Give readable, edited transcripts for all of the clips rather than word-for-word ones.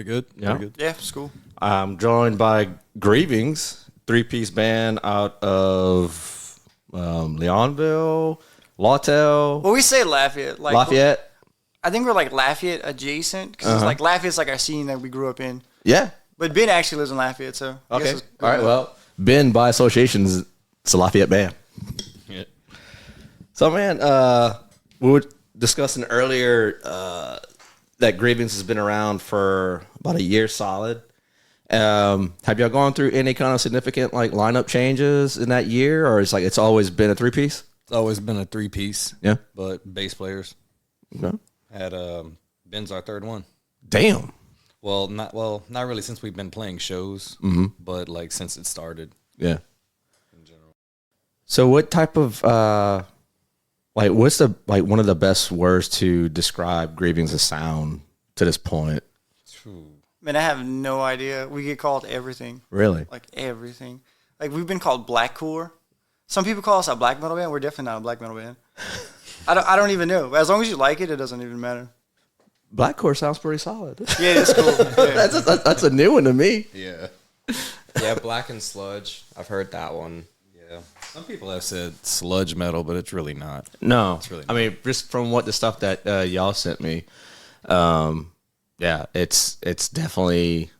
Pretty good. Yeah. Pretty good. Yeah, it's cool. I'm joined by Grievings, 3-piece band out of Leonville, Lawtell, Well, we say Lafayette. Like, Lafayette. I think we're like Lafayette adjacent because it's like Lafayette's like our scene that we grew up in. Yeah. But Ben actually lives in Lafayette, so I guess Okay. it's All right. Well, Ben, by association, is it's a Lafayette band. Yeah. So, man, we were discussing earlier that Grievings has been around for about a year solid. Have y'all gone through any kind of significant like lineup changes in that year, or it's always been a 3-piece? It's always been a 3-piece. Yeah. But bass players Okay. had Ben's our third one. Damn. Not really since we've been playing shows, but like since it started. Yeah. In general. So, what type of what's the one of the best words to describe Grievings' sound to this point? Man, I have no idea. We get called everything. Really? Like everything. Like we've been called blackcore. Some people call us a black metal band. We're definitely not a black metal band. I don't even know. As long as you like it, it doesn't even matter. Blackcore sounds pretty solid. Yeah, it's cool. Yeah. That's a new one to me. Yeah. Yeah, Black and Sludge. I've heard that one. Yeah. Some people have said sludge metal, but it's really not. No, It's really I mean, just from what the stuff that y'all sent me, yeah, it's definitely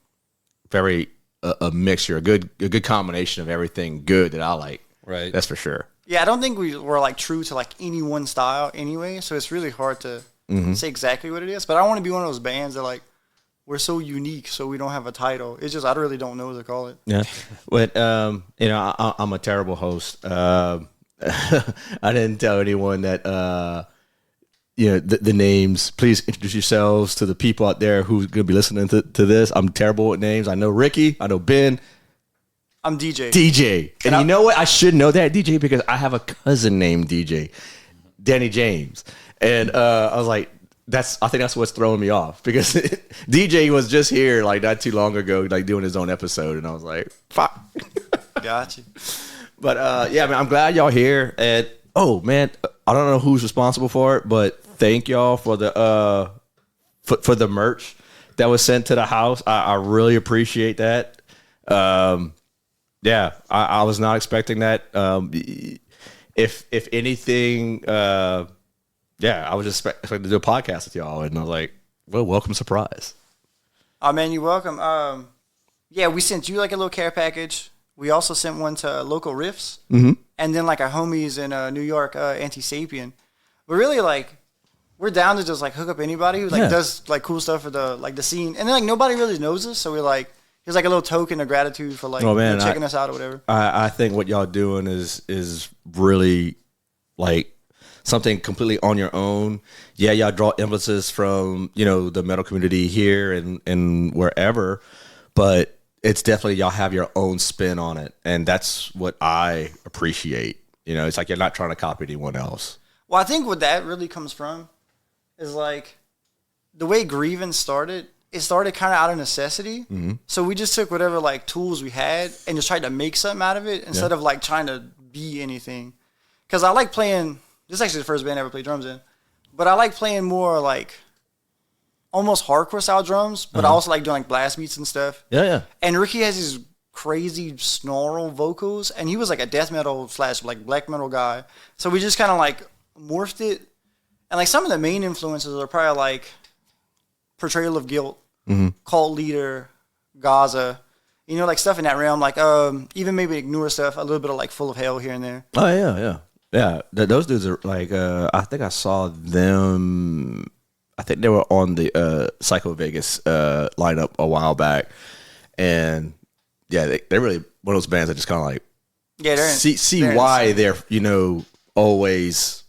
very a mixture, a good combination of everything good that I like. Right. That's for sure. Yeah, I don't think we're like true to like any one style anyway, so it's really hard to say exactly what it is. But I don't want to be one of those bands that like we're so unique, so we don't have a title. It's just I really don't know what to call it. Yeah, but I'm a terrible host. I didn't tell anyone that the names. Please introduce yourselves to the people out there who's gonna be listening to this. I'm terrible with names. I know Ricky. I know Ben. I'm DJ. DJ. And you know what? I should know that DJ because I have a cousin named DJ, Danny James. And I was like, I think that's what's throwing me off because DJ was just here like not too long ago, like doing his own episode. And I was like, fuck. Gotcha. But yeah, man, I'm glad y'all here. And oh man, I don't know who's responsible for it, but thank y'all for the for the merch that was sent to the house. I really appreciate that. Yeah, I was not expecting that. If anything, yeah, I was just expecting to do a podcast with y'all, and I was like, well, welcome surprise. Oh man, you're welcome. Yeah, we sent you like a little care package. We also sent one to local riffs, and then like our homies in New York, Anti-Sapien. But really, like, we're down to just like hook up anybody who like does like cool stuff for the scene, and then like nobody really knows us, so we're like, here's like a little token of gratitude for like checking us out or whatever. I think what y'all doing is really like something completely on your own. Yeah, y'all draw emphasis from the metal community here and wherever, but it's definitely y'all have your own spin on it, and that's what I appreciate. It's like you're not trying to copy anyone else. Well, I think what that really comes from is like the way Grievance started. It started kind of out of necessity, so we just took whatever like tools we had and just tried to make something out of it instead of like trying to be anything. Because I like playing. This is actually the first band I ever played drums in, but I like playing more like almost hardcore style drums, but I also like doing like blast beats and stuff. Yeah. And Ricky has these crazy snarl vocals, and he was like a death metal / like black metal guy. So we just kind of like morphed it, and like some of the main influences are probably like Portrayal of Guilt, Cult Leader, Gaza, like stuff in that realm. Like even maybe Ignore stuff, a little bit of like Full of Hell here and there. Oh yeah. Those dudes are like I think I saw them. I think they were on the Psycho Vegas lineup a while back, and yeah, they're really one of those bands that just kind of like see they're why insane. they're always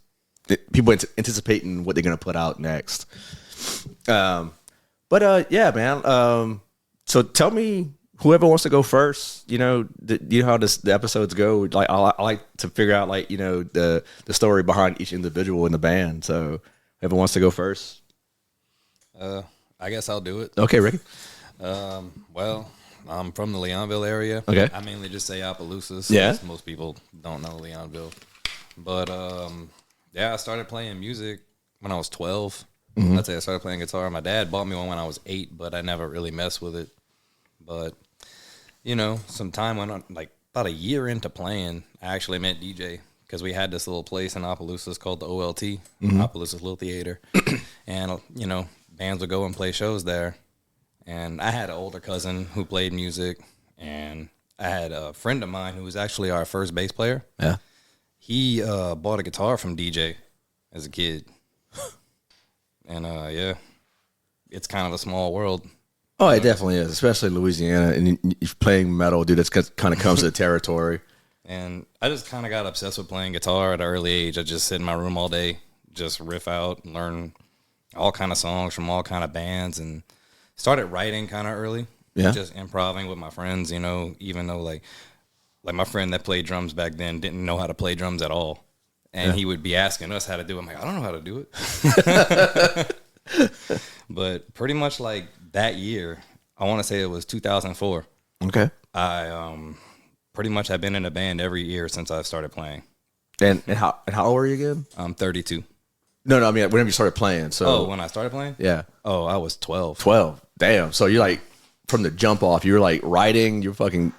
people anticipating what they're gonna put out next. But yeah, man. So tell me, whoever wants to go first. You know how the episodes go. Like I like to figure out like the story behind each individual in the band. So whoever wants to go first. I guess I'll do it. Okay, Ricky. Well, I'm from the Leonville area. Okay. I mainly just say Opelousas. Yeah. Most people don't know Leonville. But yeah, I started playing music when I was 12. I'd say I started playing guitar. My dad bought me one when I was 8, but I never really messed with it. But, some time went on, like about a year into playing, I actually met DJ because we had this little place in Opelousas called the OLT, Opelousas Little Theater. And, bands would go and play shows there. And I had an older cousin who played music, and I had a friend of mine who was actually our first bass player. Yeah. He bought a guitar from DJ as a kid. And, it's kind of a small world. Oh, it definitely is, especially Louisiana. And you're playing metal, dude, that's kind of comes to the territory. And I just kind of got obsessed with playing guitar at an early age. I just sit in my room all day, just riff out, and learn all kind of songs from all kind of bands, and started writing kind of early. Yeah. Just improvising with my friends, even though like my friend that played drums back then didn't know how to play drums at all. And he would be asking us how to do it. I'm like, I don't know how to do it. But pretty much like that year, I want to say it was 2004. Okay. I pretty much have been in a band every year since I started playing. And how old were you again? I'm 32. No, I mean, whenever you started playing. So when I started playing? Yeah. Oh, I was 12. 12. Damn. So you're like, from the jump off, you were like writing, you're fucking,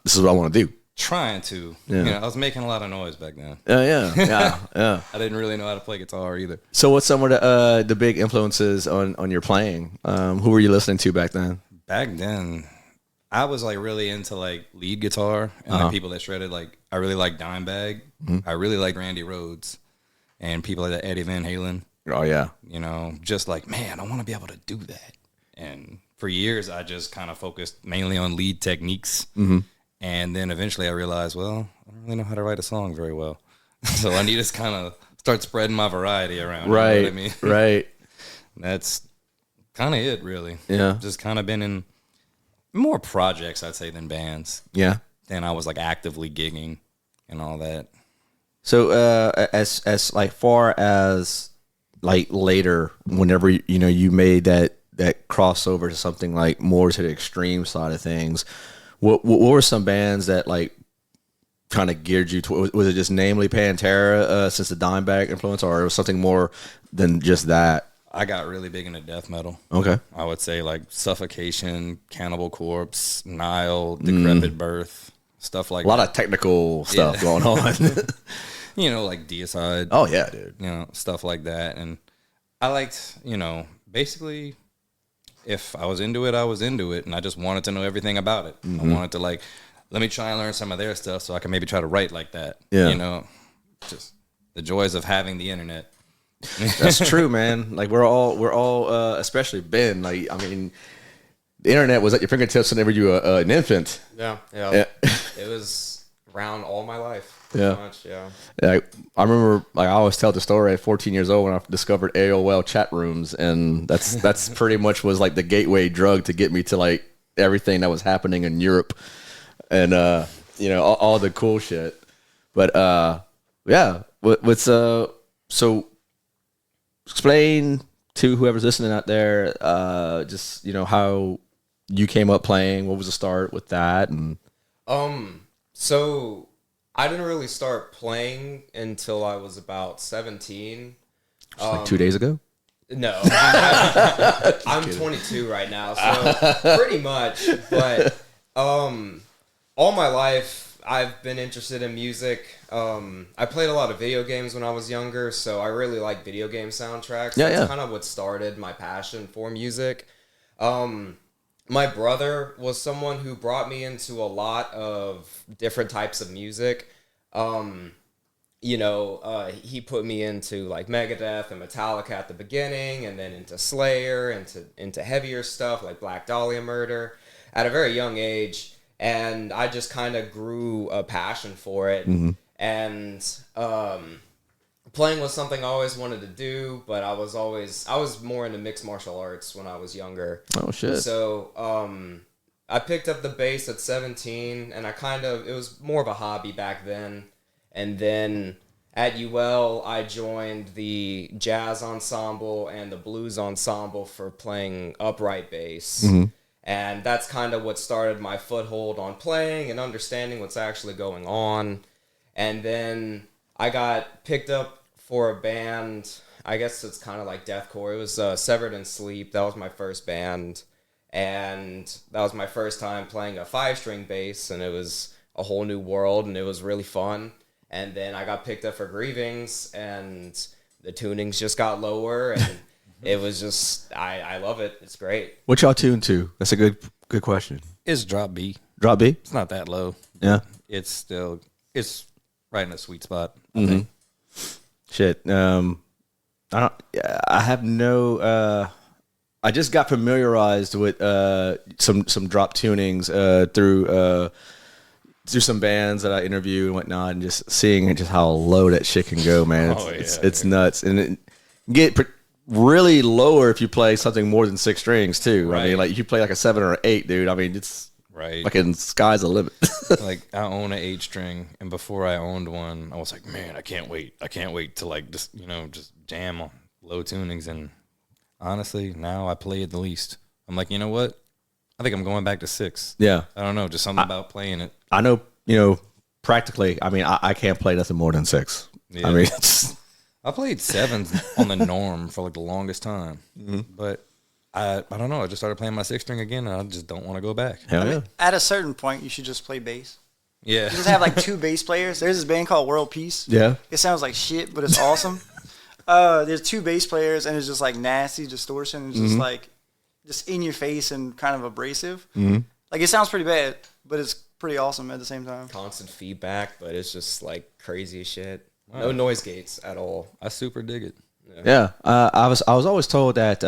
this is what I want to do. Trying to. Yeah. I was making a lot of noise back then. Yeah. I didn't really know how to play guitar either. So what's some of the big influences on your playing? Who were you listening to back then? Back then, I was like really into like lead guitar and like people that shredded. Like I really like Dimebag. I really like Randy Rhoads and people like that, Eddie Van Halen. Oh yeah. Just like, man, I want to be able to do that. And for years, I just kind of focused mainly on lead techniques. And then eventually I realized, well, I don't really know how to write a song very well. So I need to kind of start spreading my variety around. Right. You know what I mean? Right. That's kind of it, really. Yeah. Just kind of been in more projects, I'd say, than bands. Yeah. Then I was like actively gigging and all that. So as like far as like later, whenever you made that crossover to something like more to the extreme side of things, what were some bands that like kind of geared you to? Was it just namely Pantera since the Dimebag influence, or it was something more than just that? I got really big into death metal. Okay. I would say like Suffocation, Cannibal Corpse, Nile, Decrepit Birth, stuff like that. A lot of technical stuff going on. Like Deicide. Oh yeah, dude. Stuff like that. And I liked, basically, if I was into it, I was into it, and I just wanted to know everything about it. I wanted to let me try and learn some of their stuff so I can maybe try to write like that. Yeah. Just the joys of having the internet. That's true, man. Like we're all especially Ben. Like I mean, the internet was at your fingertips whenever you were an infant. Yeah. It was around all my life. Yeah. Pretty much, yeah. Like, I remember, like I always tell the story at 14 years old when I discovered AOL chat rooms, and that's pretty much was like the gateway drug to get me to like everything that was happening in Europe, and all the cool shit. But yeah, what's so explain to whoever's listening out there, just how you came up playing. What was the start with that? And so I didn't really start playing until I was about 17. Like 2 days ago? No. I'm 22 right now, so pretty much. But all my life, I've been interested in music. I played a lot of video games when I was younger, so I really like video game soundtracks. That's kind of what started my passion for music. My brother was someone who brought me into a lot of different types of music. He put me into like Megadeth and Metallica at the beginning, and then into Slayer, into heavier stuff like Black Dahlia Murder at a very young age. And I just kind of grew a passion for it. And playing was something I always wanted to do, but I was more into mixed martial arts when I was younger. Oh shit. So I picked up the bass at 17, and it was more of a hobby back then. And then at UL, I joined the jazz ensemble and the blues ensemble for playing upright bass. And that's kind of what started my foothold on playing and understanding what's actually going on. And then I got picked up for a band I guess it's kind of like deathcore. It was Severed in Sleep. That was my first band, and that was my first time playing a 5-string bass, and it was a whole new world, and it was really fun. And then I got picked up for Grievings, and the tunings just got lower, and it was just I love it. It's great. What y'all tune to? That's a good question. It's drop B. Drop B? It's not that low. Yeah. It's right in the sweet spot. I Mm-hmm. think. Shit. I have no. I just got familiarized with some drop tunings through some bands that I interview and whatnot, and just seeing just how low that shit can go, man. It's nuts, and it get really lower if you play something more than 6 strings too. I mean, Right. like if you play like a 7 or an 8, dude. I mean, it's Right. fucking sky's the limit. Like I own an 8-string, and before I owned one, I was like, man, I can't wait to like just just jam on low tunings. And honestly, now I play it the least. I'm like, you know what? I think I'm going back to 6. Yeah, I don't know, just something about playing it. I know. Practically. I mean, I can't play nothing more than 6. Yeah. I mean, it's, I played 7s on the norm for like the longest time, but I don't know. I just started playing my 6-string again, and I just don't want to go back. hell yeah. At a certain point, you should just play bass. Yeah, You just have like 2 bass players. There's this band called World Peace. Yeah. It sounds like shit, but it's awesome. There's 2 bass players, and it's just like nasty distortion. It's just like just in your face and kind of abrasive. Like it sounds pretty bad, but it's pretty awesome at the same time. Constant feedback, but it's just like crazy shit. No noise gates at all. I super dig it. Yeah, I was always told that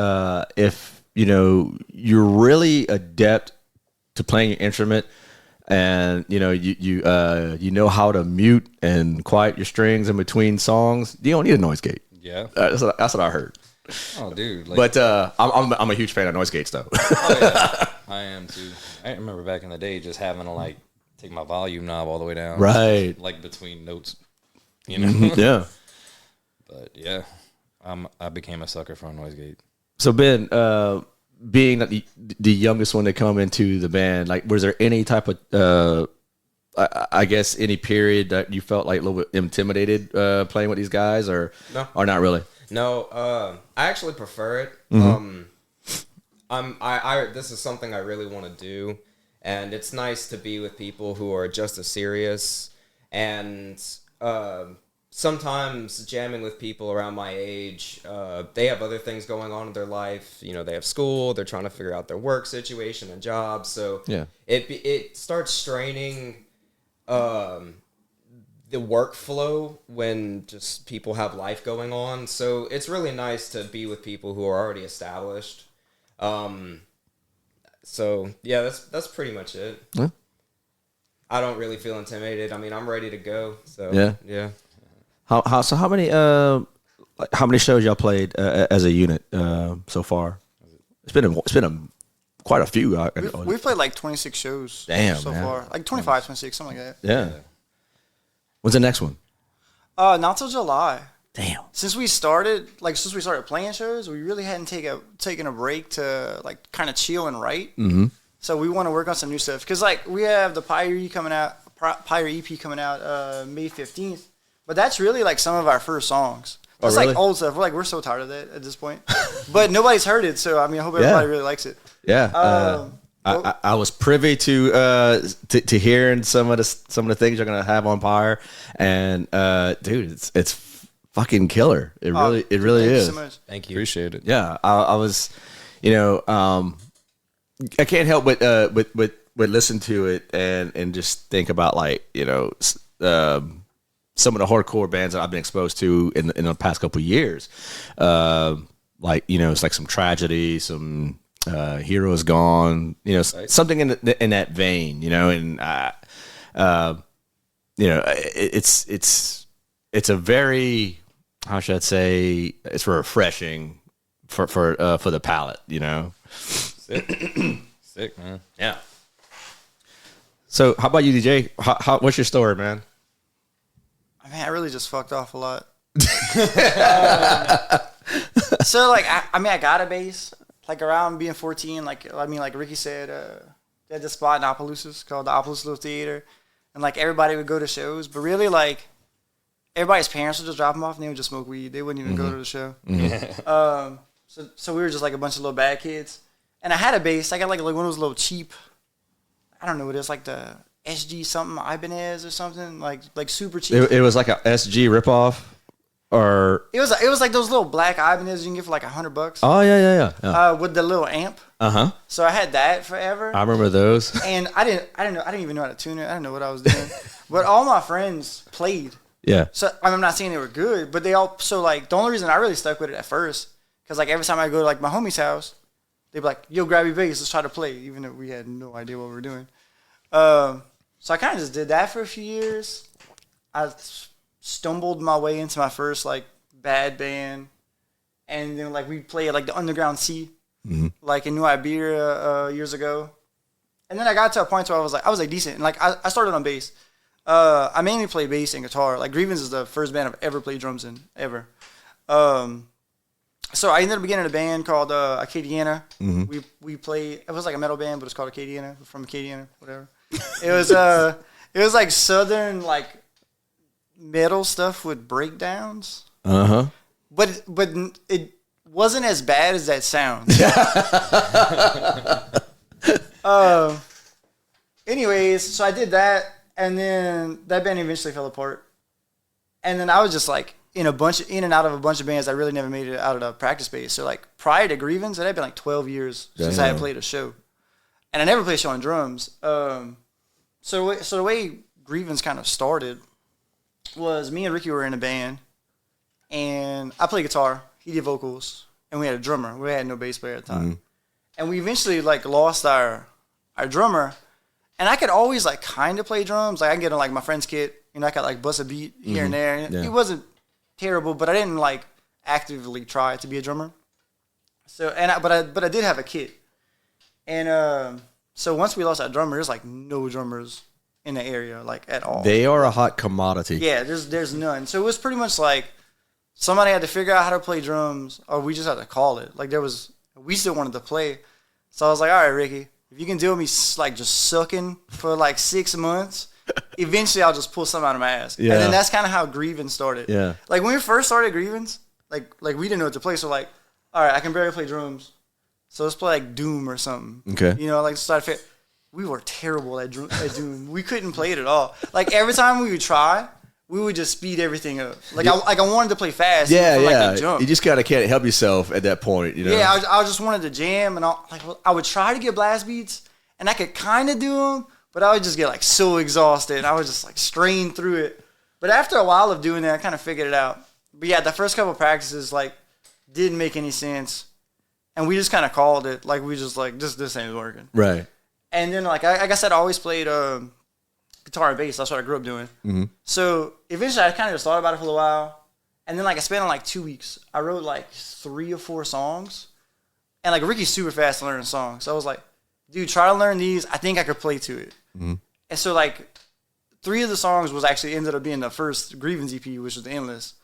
if you're really adept to playing your instrument, and you know how to mute and quiet your strings in between songs, you don't need a noise gate. Yeah. That's what I heard. Oh, dude. Like, But I'm a huge fan of noise gates though. oh, yeah, I am too. I remember back in the day just having to like take my volume knob all the way down, Right. like between notes. Yeah. But yeah, I became a sucker for a noise gate. So Ben, being that the youngest one to come into the band, like, was there any type of I guess any period that you felt like a little bit intimidated playing with these guys, or not really? No, I actually prefer it. This is something I really want to do, and it's nice to be with people who are just as serious. And sometimes jamming with people around my age, they have other things going on in their life. They have school, they're trying to figure out their work situation and jobs. So Yeah. it starts straining the workflow when just people have life going on. So it's really nice to be with people who are already established. So yeah, that's pretty much it. Yeah. I don't really feel intimidated. I mean, I'm ready to go. So yeah. How many shows y'all played as a unit so far? It's been quite a few. We've played like 26 shows Damn, so man. far. Like 25, 26, something like that. Yeah. When's the next one? Not till July. Damn. Since we started playing shows, we really hadn't taken a break to like kind of chill and write. Mm-hmm. So we want to work on some new stuff because like we have the Pyre EP coming out May 15th, but that's really like some of our first songs. That's really? like old stuff. We're so tired of that at this point, but nobody's heard it. So I mean, I hope everybody really likes it. Yeah. I was privy to hearing some of the things you're gonna have on Pyre, and dude, it's fucking killer. It really Thank is. you so much. Thank you. Appreciate it. Yeah, I was, I can't help but listen to it and just think about like some of the hardcore bands that I've been exposed to in the past couple of years, it's like some Tragedy, some Heroes Gone, something in that vein, and it's a very, how should I say, it's refreshing for the palate, Sick, man. Yeah. So, how about you, DJ? What's your story, man? Man, I really just fucked off a lot. So like, I got a bass like around being 14. Like Ricky said, they had this spot in Opelousas called the Opelousas Little Theater, and like everybody would go to shows. But really, like, everybody's parents would just drop them off and they would just smoke weed. They wouldn't even go to the show. So we were just like a bunch of little bad kids. And I had a bass. I got like one of those little cheap, I don't know what it is, like the SG something Ibanez or something, like super cheap. It was like a SG ripoff, or It was like those little black Ibanez you can get for like $100. oh yeah. With the little amp. So I had that forever. I remember those. And I didn't even know how to tune it. I didn't know what I was doing. But all my friends played. Yeah. So I'm not saying they were good, but they all, so like the only reason I really stuck with it at first, because like every time I go to like my homie's house, they'd be like, yo, grab your bass, let's try to play, even though we had no idea what we were doing. So I kind of just did that for a few years. I stumbled my way into my first like bad band, and then like we played like the Underground Sea, like in New Iberia years ago. And then I got to a point where I was like decent, and like I started on bass. I mainly play bass and guitar. Like Grievings is the first band I've ever played drums in, ever. So I ended up getting in a band called Acadiana. We played. It was like a metal band, but it's called Acadiana, from Acadiana, whatever. It was like southern like metal stuff with breakdowns. But it wasn't as bad as that sounds. Anyways, so I did that, and then that band eventually fell apart. And then I was just like in and out of a bunch of bands that really never made it out of the practice space. So like prior to Grievings, it had been like 12 years since I had played a show, and I never played a show on drums. So the way Grievings kind of started was me and Ricky were in a band, and I played guitar, he did vocals, and we had a drummer. We had no bass player at the time, and we eventually like lost our drummer. And I could always like kind of play drums. Like I can get on like my friend's kit, I could like bust a beat here and there. And it wasn't terrible, but I didn't like actively try to be a drummer. So but I did have a kit. And so once we lost our drummer, there's like no drummers in the area like at all. They are a hot commodity. Yeah, there's none. So it was pretty much like somebody had to figure out how to play drums, or we just had to call it. Like we still wanted to play. So I was like, all right, Ricky, if you can deal with me like just sucking for like 6 months, eventually I'll just pull something out of my ass. Yeah. And then that's kind of how Grievings started. Yeah. Like when we first started Grievings, like we didn't know what to play. So like, all right, I can barely play drums. So let's play like Doom or something. Okay. Like we were terrible at Doom. We couldn't play it at all. Like every time we would try, we would just speed everything up. Like I wanted to play fast. Yeah, for, like, yeah. the jump. You just kind of can't help yourself at that point, Yeah, I just wanted to jam, and I would try to get blast beats, and I could kind of do them, but I would just get like so exhausted, and I would just like strain through it. But after a while of doing that, I kind of figured it out. But yeah, the first couple of practices like didn't make any sense, and we just kind of called it. Like we just like this ain't working. Right. And then like I said, I always played guitar and bass. That's what I grew up doing. So eventually I kind of just thought about it for a while. And then like I spent on like 2 weeks. I wrote like 3 or 4 songs. And like Ricky's super fast to learn songs. So I was like, dude, try to learn these. I think I could play to it. And so like 3 of the songs was actually ended up being the first Grievings EP, which was the Endless.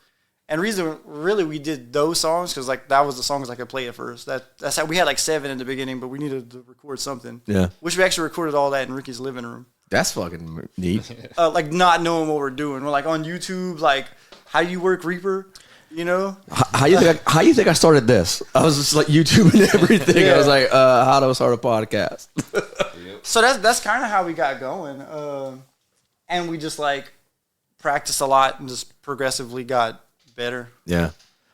And the reason really we did those songs, because like that was the songs I could play at first. That's how we had like 7 in the beginning, but we needed to record something. Yeah. Which we actually recorded all that in Ricky's living room. That's fucking neat. Like not knowing what we're doing. We're like on YouTube, like how do you work Reaper? How you think I started this? I was just like YouTube and everything. Yeah. I was like, how do I start a podcast? So that's kind of how we got going. And we just like practiced a lot and just progressively got better. Yeah.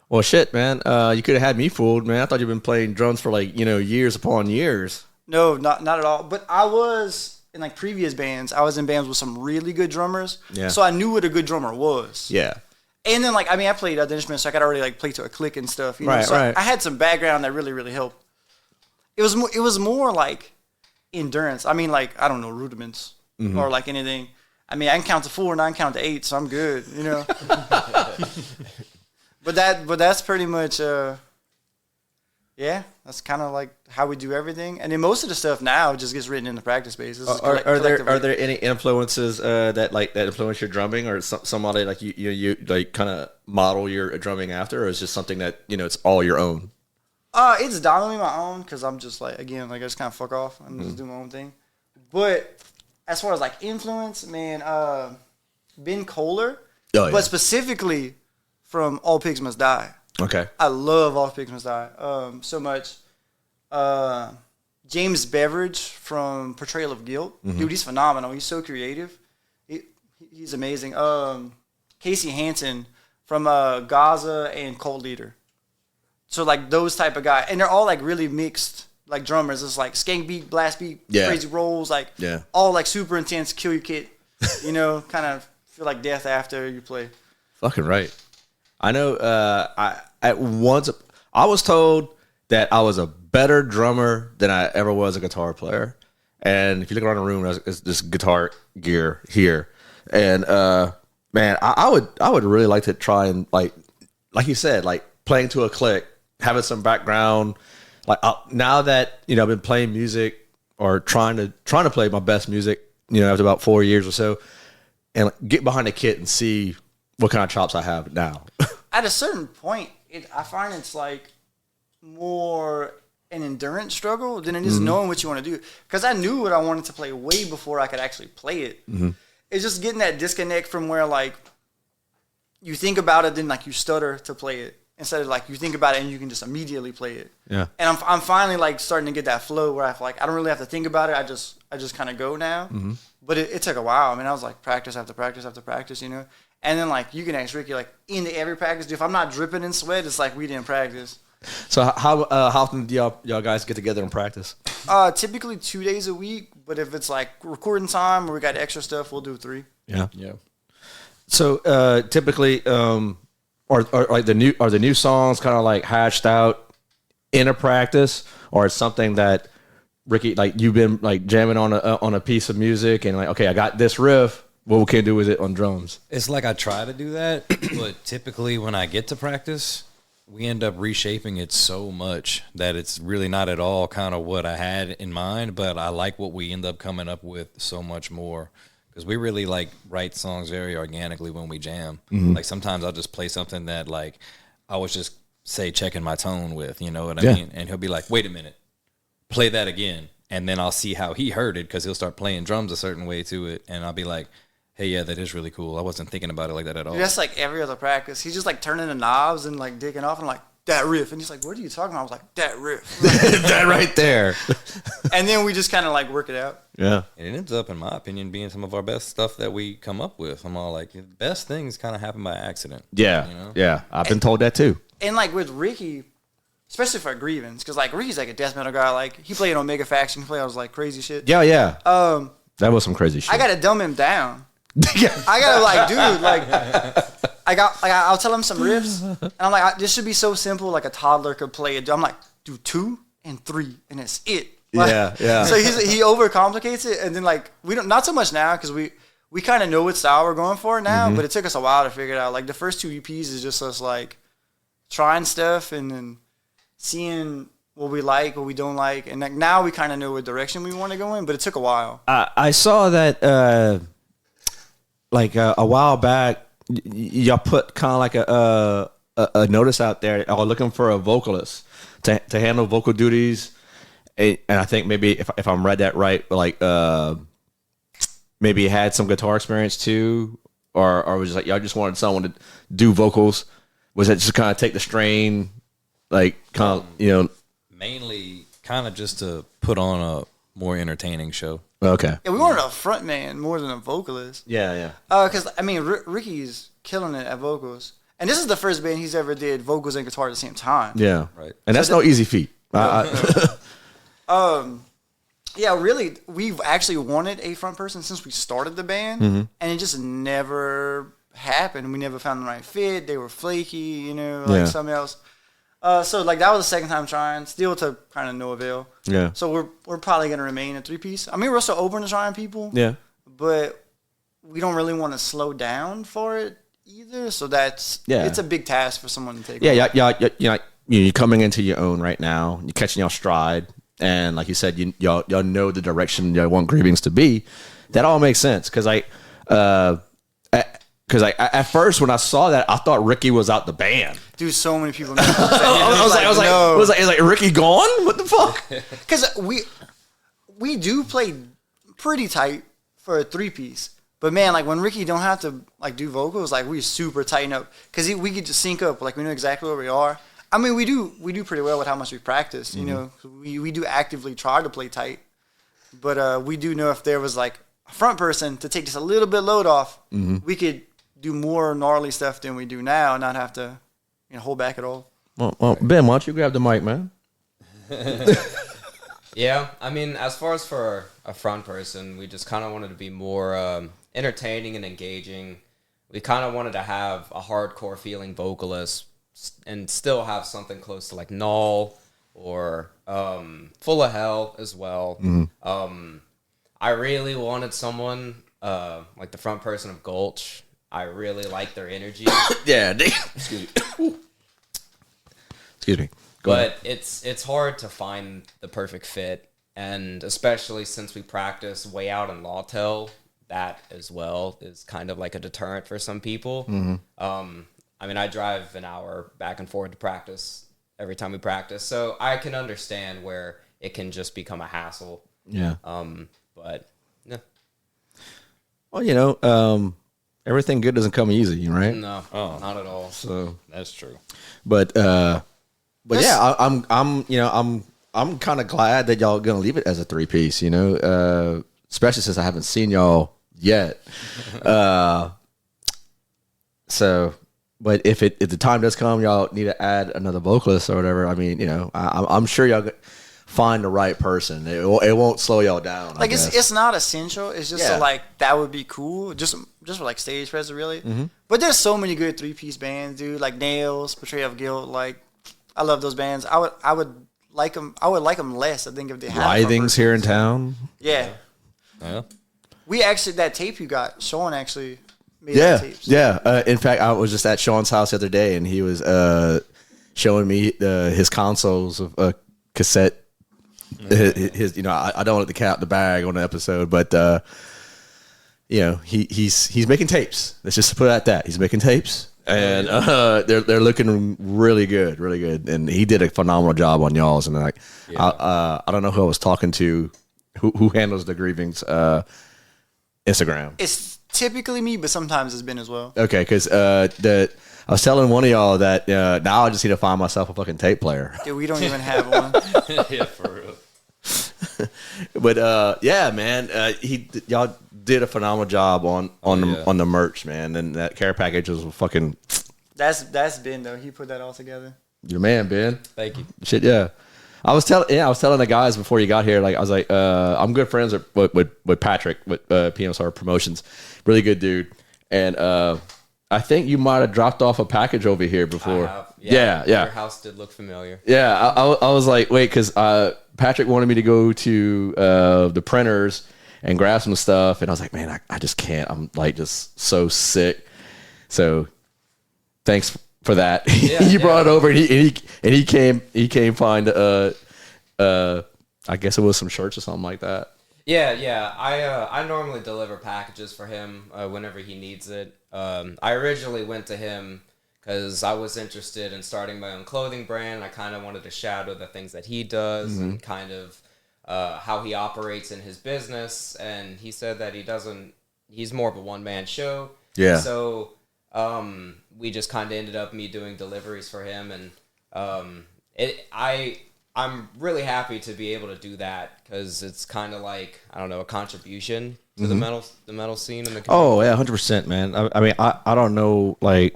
Well, shit, man. You could have had me fooled, man. I thought you've been playing drums for like years upon years. No, not at all. But I was in like previous bands. I was in bands with some really good drummers. Yeah. So I knew what a good drummer was. Yeah. And then like I played other instruments, so I could already like play to a click and stuff. Right. So I had some background that really helped. It was more like endurance. Like I don't know, rudiments or like anything. I can count to 4 and I can count to 8, so I'm good. But that's pretty much that's kind of like how we do everything. And then most of the stuff now just gets written in the practice space. Are there any influences that influence your drumming, or somebody like you like kind of model your drumming after, or is it just something that it's all your own? It's dominantly my own, because I'm just like, again, like I just kind of fuck off and just do my own thing. But as far as like influence, man, Ben Kohler, Oh, yeah. But specifically from All Pigs Must Die. Okay. I love All Pigs Must Die so much. James Beveridge from Portrayal of Guilt. Dude, he's phenomenal. He's so creative. He's amazing. Casey Hansen from Gaza and Cold Leader. So like those type of guys. And they're all like really mixed like drummers. It's like skank beat, blast beat, crazy rolls, like all like super intense, kill your kit. You know, kind of feel like death after you play. Fucking right. I know. I was told that I was a better drummer than I ever was a guitar player. And if you look around the room, there's this guitar gear here. And man, I would really like to try and like you said, like playing to a click, having some background. Like now that I've been playing music or trying to play my best music, after about 4 years or so, and get behind the kit and see what kind of chops I have now. At a certain point, I find it's like more an endurance struggle than it is knowing what you want to do. Because I knew what I wanted to play way before I could actually play it. It's just getting that disconnect from where like you think about it, then like you stutter to play it instead of like you think about it and you can just immediately play it. Yeah. And I'm finally like starting to get that flow where I feel like I don't really have to think about it. I just kind of go now. But it took a while. I mean, I was like practice after practice after practice, And then like you can ask Ricky like into every practice. If I'm not dripping in sweat, it's like we didn't practice. So how often do y'all guys get together and practice? Typically 2 days a week. But if it's like recording time or we got extra stuff, we'll do 3. Yeah. So typically, are like the new songs kind of like hashed out in a practice, or it's something that Ricky, like you've been like jamming on a piece of music and like, okay, I got this riff. What can I do with it on drums? It's like I try to do that, but typically when I get to practice, we end up reshaping it so much that it's really not at all kind of what I had in mind, but I like what we end up coming up with so much more because we really like write songs very organically when we jam. Like sometimes I'll just play something that like I was just say checking my tone with, you know what I mean? And he'll be like, wait a minute, play that again. And then I'll see how he heard it because he'll start playing drums a certain way to it. And I'll be like, hey, yeah, that is really cool. I wasn't thinking about it like that at all. Dude, that's like every other practice. He's just like turning the knobs and like digging off and like, that riff. And he's like, what are you talking about? I was like, that riff. That right there. And then we just kind of like work it out. Yeah. And it ends up, in my opinion, being some of our best stuff that we come up with. I'm all like, the best things kind of happen by accident. Yeah. Yeah. I've been told that too. And like with Ricky, especially for Grievings, because like Ricky's like a death metal guy. Like he played on Mega Faction, he played on like crazy shit. Yeah. That was some crazy shit. I gotta dumb him down. I gotta like, dude, like, I'll tell him some riffs, and I'm like, this should be so simple, like a toddler could play it. I'm like, do 2 and 3, and that's it. Like, yeah. So he overcomplicates it, and then like we don't, not so much now because we kind of know what style we're going for now, but it took us a while to figure it out. Like the first 2 EPs is just us like trying stuff and then seeing what we like, what we don't like, and like now we kind of know what direction we want to go in, but it took a while. I saw that like a while back, y'all put kind of like a notice out there. I was looking for a vocalist to handle vocal duties, and I think maybe if I'm read that right, like maybe had some guitar experience too, or was just like y'all just wanted someone to do vocals. Was that just kind of take the strain, like kind of mainly kind of just to put on a more entertaining show. Okay. Yeah, we wanted a front man more than a vocalist. Yeah. Because I mean, Ricky's killing it at vocals, and this is the first band he's ever did vocals and guitar at the same time. Yeah, right. And that's no easy feat. Yeah, really, we've actually wanted a front person since we started the band, and it just never happened. We never found the right fit. They were flaky, something else. So like that was the second time trying, still to kind of no avail. Yeah. So we're probably gonna remain a 3-piece. I mean, we're also open to trying people. Yeah. But we don't really want to slow down for it either. So it's a big task for someone to take. Yeah. You're coming into your own right now. You're catching your stride, and like you said, y'all know the direction you want Grievings to be. That all makes sense because at first when I saw that, I thought Ricky was out the band. Dude, so many people know. I was like, Ricky gone? What the fuck? Because we do play pretty tight for a 3-piece, But man, like when Ricky don't have to like do vocals, like we super tighten up because we could just sync up. Like we know exactly where we are. I mean, we do pretty well with how much we practice. You know, we do actively try to play tight, but we do know if there was like a front person to take just a little bit load off, we could do more gnarly stuff than we do now, and not have to hold back at all. Well, Ben, why don't you grab the mic, man? Yeah, I mean, as far as for a front person, we just kind of wanted to be more entertaining and engaging. We kind of wanted to have a hardcore feeling vocalist and still have something close to like Null or Full of Hell as well. I really wanted someone like the front person of Gulch. I really like their energy. Yeah. Excuse me. Excuse me. But it's hard to find the perfect fit, and especially since we practice way out in Lawtell, that as well is kind of like a deterrent for some people. I mean, I drive an hour back and forth to practice every time we practice, so I can understand where it can just become a hassle. Yeah. But yeah. Well, everything good doesn't come easy, right? No, not at all. So That's true. But yeah, I'm kind of glad that y'all gonna leave it as a 3-piece, especially since I haven't seen y'all yet. So, but if the time does come, y'all need to add another vocalist or whatever. I mean, I'm sure y'all find the right person. It won't slow y'all down. Like it's not essential. It's just so, like that would be cool. Just for like stage presence, really. But there's so many good 3-piece bands, dude. Like Nails, Portrayal of Guilt. Like I love those bands. I would like them. I would like them less. I think if they had Writhings here in town. Yeah. Yeah. We actually that tape you got. Sean actually made that tape. Yeah. In fact, I was just at Sean's house the other day, and he was showing me his consoles of cassette. His I don't want to count the bag on the episode, but he's making tapes. Let's just put it at that. He's making tapes, and they're looking really good, and he did a phenomenal job on y'all's. And I don't know who I was talking to, who handles the Grievings Instagram. It's typically me, but sometimes it's been as well. Okay, because I was telling one of y'all that now I just need to find myself a fucking tape player. Dude, we don't even have one. Yeah, for real. But yeah, man, y'all did a phenomenal job on the merch, man, and that care package was fucking. That's Ben though. He put that all together. Your man, Ben. Thank you. Shit, yeah. I was telling the guys before you got here, like I was like, I'm good friends with Patrick with PMSR Promotions, really good dude, and I think you might have dropped off a package over here before. I have. Yeah. Your house did look familiar. Yeah, I was like, wait, because Patrick wanted me to go to the printers and grab some stuff, and I was like, man, I just can't. I'm like just so sick. So thanks for that. Yeah, you brought it over, and he came find I guess it was some shirts or something like that. Yeah. I normally deliver packages for him whenever he needs it. I originally went to him because I was interested in starting my own clothing brand. I kind of wanted to shadow the things that he does and kind of how he operates in his business. And he said that he's more of a one-man show. Yeah. So we just kind of ended up me doing deliveries for him. And I'm really happy to be able to do that because it's kind of like, I don't know, a contribution to the metal scene in the community. Oh yeah, 100%, man. I mean, I don't know like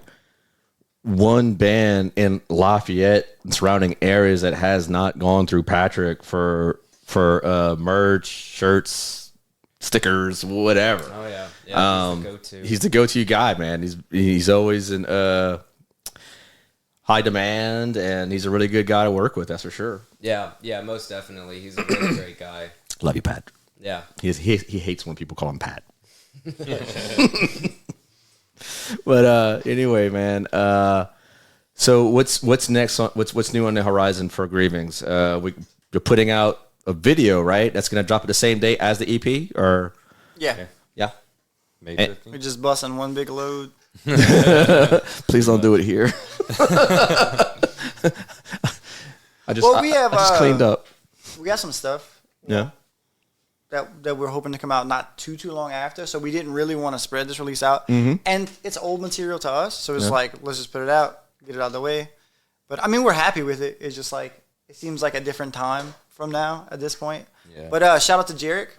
one band in Lafayette and surrounding areas that has not gone through Patrick for merch, shirts, stickers, whatever. Oh yeah, he's the go-to. He's the go-to guy, man. He's always in high demand, and he's a really good guy to work with. That's for sure. Yeah, most definitely. He's a really great guy. Love you, Pat. Yeah. He hates when people call him Pat. But anyway, man. So what's next? What's new on the horizon for Grievings? We're putting out a video, right? That's gonna drop at the same day as the EP, or Yeah. yeah. May And- 15th. We're just busting one big load. Please don't do it here. I just Well, we have, I just cleaned up. We got some stuff. Yeah. that we're hoping to come out not too long after. So we didn't really want to spread this release out. And it's old material to us, so it's like, let's just put it out, get it out of the way. But I mean, we're happy with it. It's just like, it seems like a different time from now at this point. Yeah. But shout out to Jarek.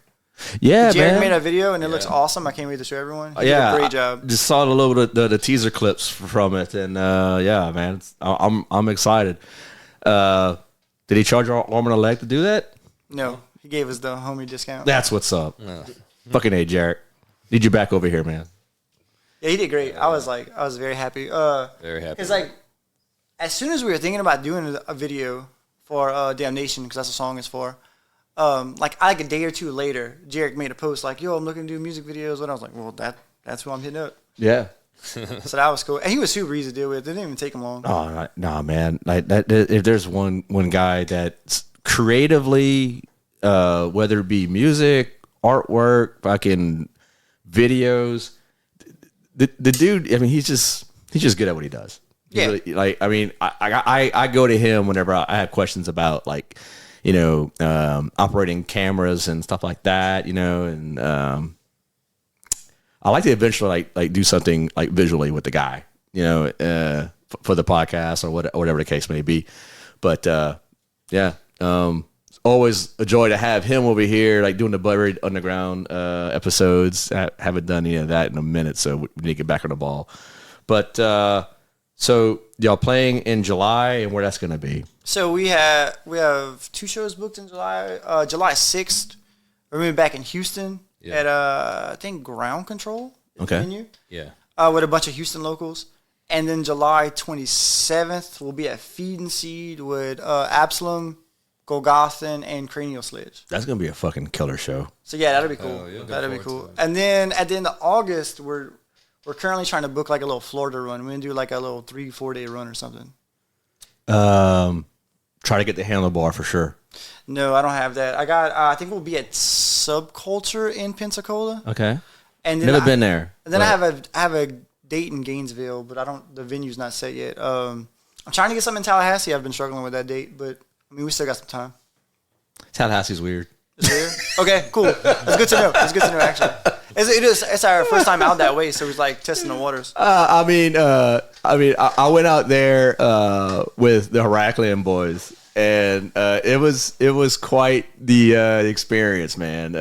Yeah, Jarek man. made a video and it looks awesome. I can't wait to show everyone. He Yeah, did a great job. Just saw a little bit of the teaser clips from it, and yeah, man, I'm excited. Did he charge our arm and a leg to do that? No, he gave us the homie discount. That's what's up. Fucking A, Jarek. Need you back over here, man. Yeah, he did great. I was very happy. Very happy. Because like, as soon as we were thinking about doing a video for Damnation, because that's what the song is for, like a day or two later, Jarek made a post like, "Yo, I'm looking to do music videos," and I was like, "Well, that's who I'm hitting up." Yeah. So that was cool, and he was super easy to deal with. It didn't even take him long. Oh, nah, man. Like that. If there's one guy that's creatively, whether it be music, artwork, fucking videos, the dude. I mean, he's just good at what he does. Yeah. Really, like, I mean, I go to him whenever I have questions about, like, you know, operating cameras and stuff like that, you know, and I like to eventually like do something like visually with the guy, you know, for the podcast or whatever the case may be. But yeah, it's always a joy to have him over here, like doing the Buried Underground episodes. I haven't done any of that in a minute, so we need to get back on the ball. But so y'all playing in July, and where that's going to be? So we have 2 shows booked in July. July 6th, we're going to be back in Houston at I think Ground Control is the venue. Yeah. With a bunch of Houston locals. And then July 27th, we'll be at Feed and Seed with Absalom, Golgothan, and Cranial Sledge. That's going to be a fucking killer show. So yeah, that'll be cool. Yeah, that'll be cool. And then at the end of August, we're currently trying to book like a little Florida run. We're going to do like a little 3-4 day run or something. Try to get the handlebar for sure. No, I don't have that. I think we'll be at Subculture in Pensacola. Okay. And then Never been there. And then I have a date in Gainesville, but the venue's not set yet. I'm trying to get something in Tallahassee. I've been struggling with that date, but I mean, we still got some time. Tallahassee's weird. Is it weird? Okay, cool. That's good to know. It's good to know, actually. It's our first time out that way, so it was like testing the waters. I went out there with the Heraclean boys, and it was quite the experience, man.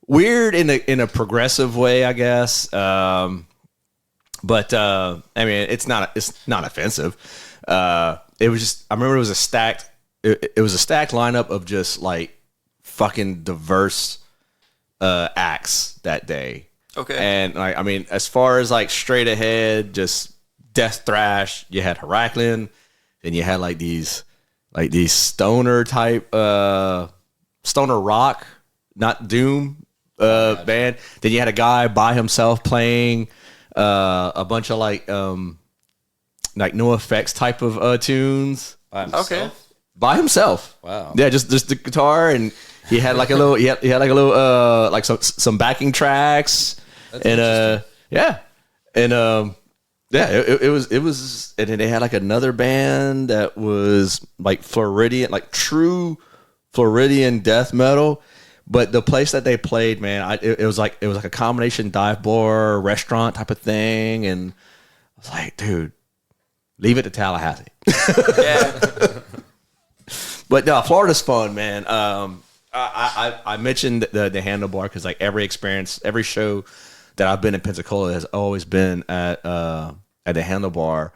Weird in a progressive way, I guess. But I mean, it's not offensive. It was just, I remember it was a stacked lineup of just like fucking diverse acts that day. Okay. And like, I mean, as far as like straight ahead, just death thrash, you had Heraclean, then you had like these stoner type stoner rock, not doom band. Then you had a guy by himself playing a bunch of like no effects type of tunes. By himself? Okay. By himself. Wow. Yeah, just the guitar, and he had like a little like some backing tracks. That's and yeah. And it was and then they had like another band that was like Floridian, like true Floridian death metal. But the place that they played, man, it was like a combination dive bar restaurant type of thing, and I was like, dude, leave it to Tallahassee. Yeah. But no, Florida's fun, man. I mentioned the handlebar because like every show that I've been in Pensacola has always been at the handlebar.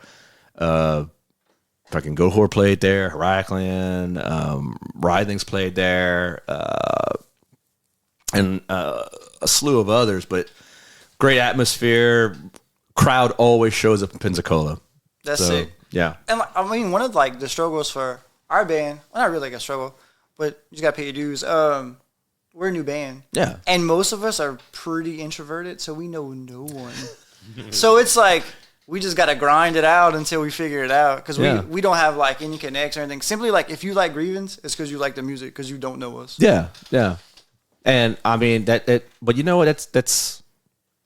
Fucking Goatwhore played there, Heraclean, Writhings played there, and a slew of others. But great atmosphere. Crowd always shows up in Pensacola. That's sick. Yeah. And like, I mean, one of like the struggles for our band, well, not really like a struggle, but you just gotta pay your dues. We're a new band. Yeah. And most of us are pretty introverted, so we know no one. So it's like we just gotta grind it out until we figure it out, because we don't have like any connects or anything. Simply like if you like Grievings, it's because you like the music, because you don't know us. Yeah, yeah. And I mean that but you know what? That's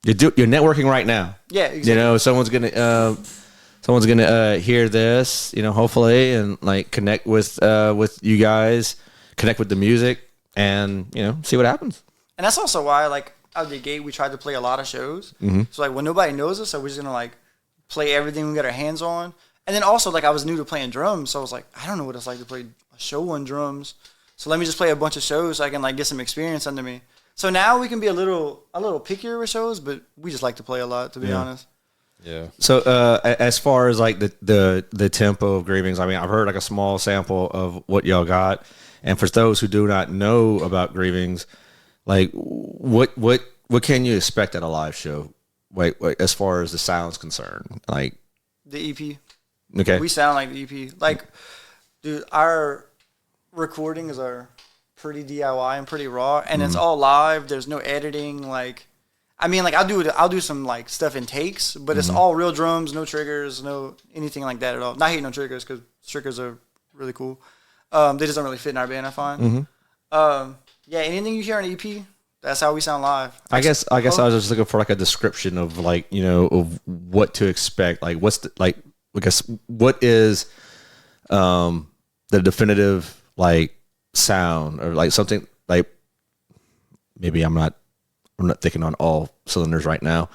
you're networking right now. Yeah, exactly. You know, someone's gonna hear this, you know, hopefully, and like connect with you guys, connect with the music. and see what happens. And that's also why, like, out of the gate, we tried to play a lot of shows. So, like, when nobody knows us, so we're just going to, like, play everything we got our hands on. And then also, like, I was new to playing drums, so I was like, I don't know what it's like to play a show on drums. So let me just play a bunch of shows so I can, like, get some experience under me. So now we can be a little pickier with shows, but we just like to play a lot, to be honest. Yeah. So as far as like the tempo of Grievings, I mean, I've heard like a small sample of what y'all got, and for those who do not know about Grievings, like what can you expect at a live show? Wait, as far as the sound's concerned, like the EP. Okay. We sound like the EP. Like, dude, our recordings are pretty DIY and pretty raw, and it's all live. There's no editing. Like, I mean, like I'll do some like stuff in takes, but it's all real drums, no triggers, no anything like that at all. Not hating on triggers because triggers are really cool. They just don't really fit in our band, I find. Yeah, anything you hear on EP, that's how we sound live. I guess I was just looking for like a description of like of what to expect. Like what's the, like I guess what is the definitive like sound or like something like maybe I'm not thinking on all cylinders right now.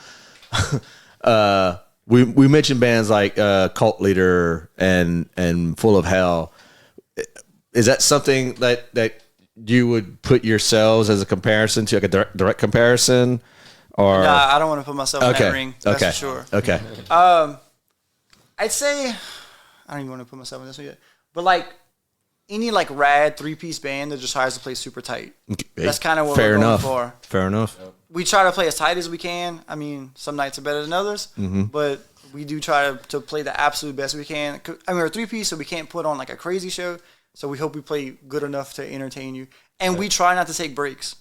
We mentioned bands like Cult Leader and Full of Hell. Is that something that you would put yourselves as a comparison to, like a direct comparison? Or Nah, I don't want to put myself in that ring. That's for sure. Okay. I'd say I don't even want to put myself in this one yet, but like any like rad 3-piece band that just tries to play super tight. That's kind of what we're going for. Fair enough. We try to play as tight as we can. I mean, some nights are better than others, but we do try to play the absolute best we can. I mean, we're a 3-piece, so we can't put on like a crazy show. So we hope we play good enough to entertain you, and we try not to take breaks.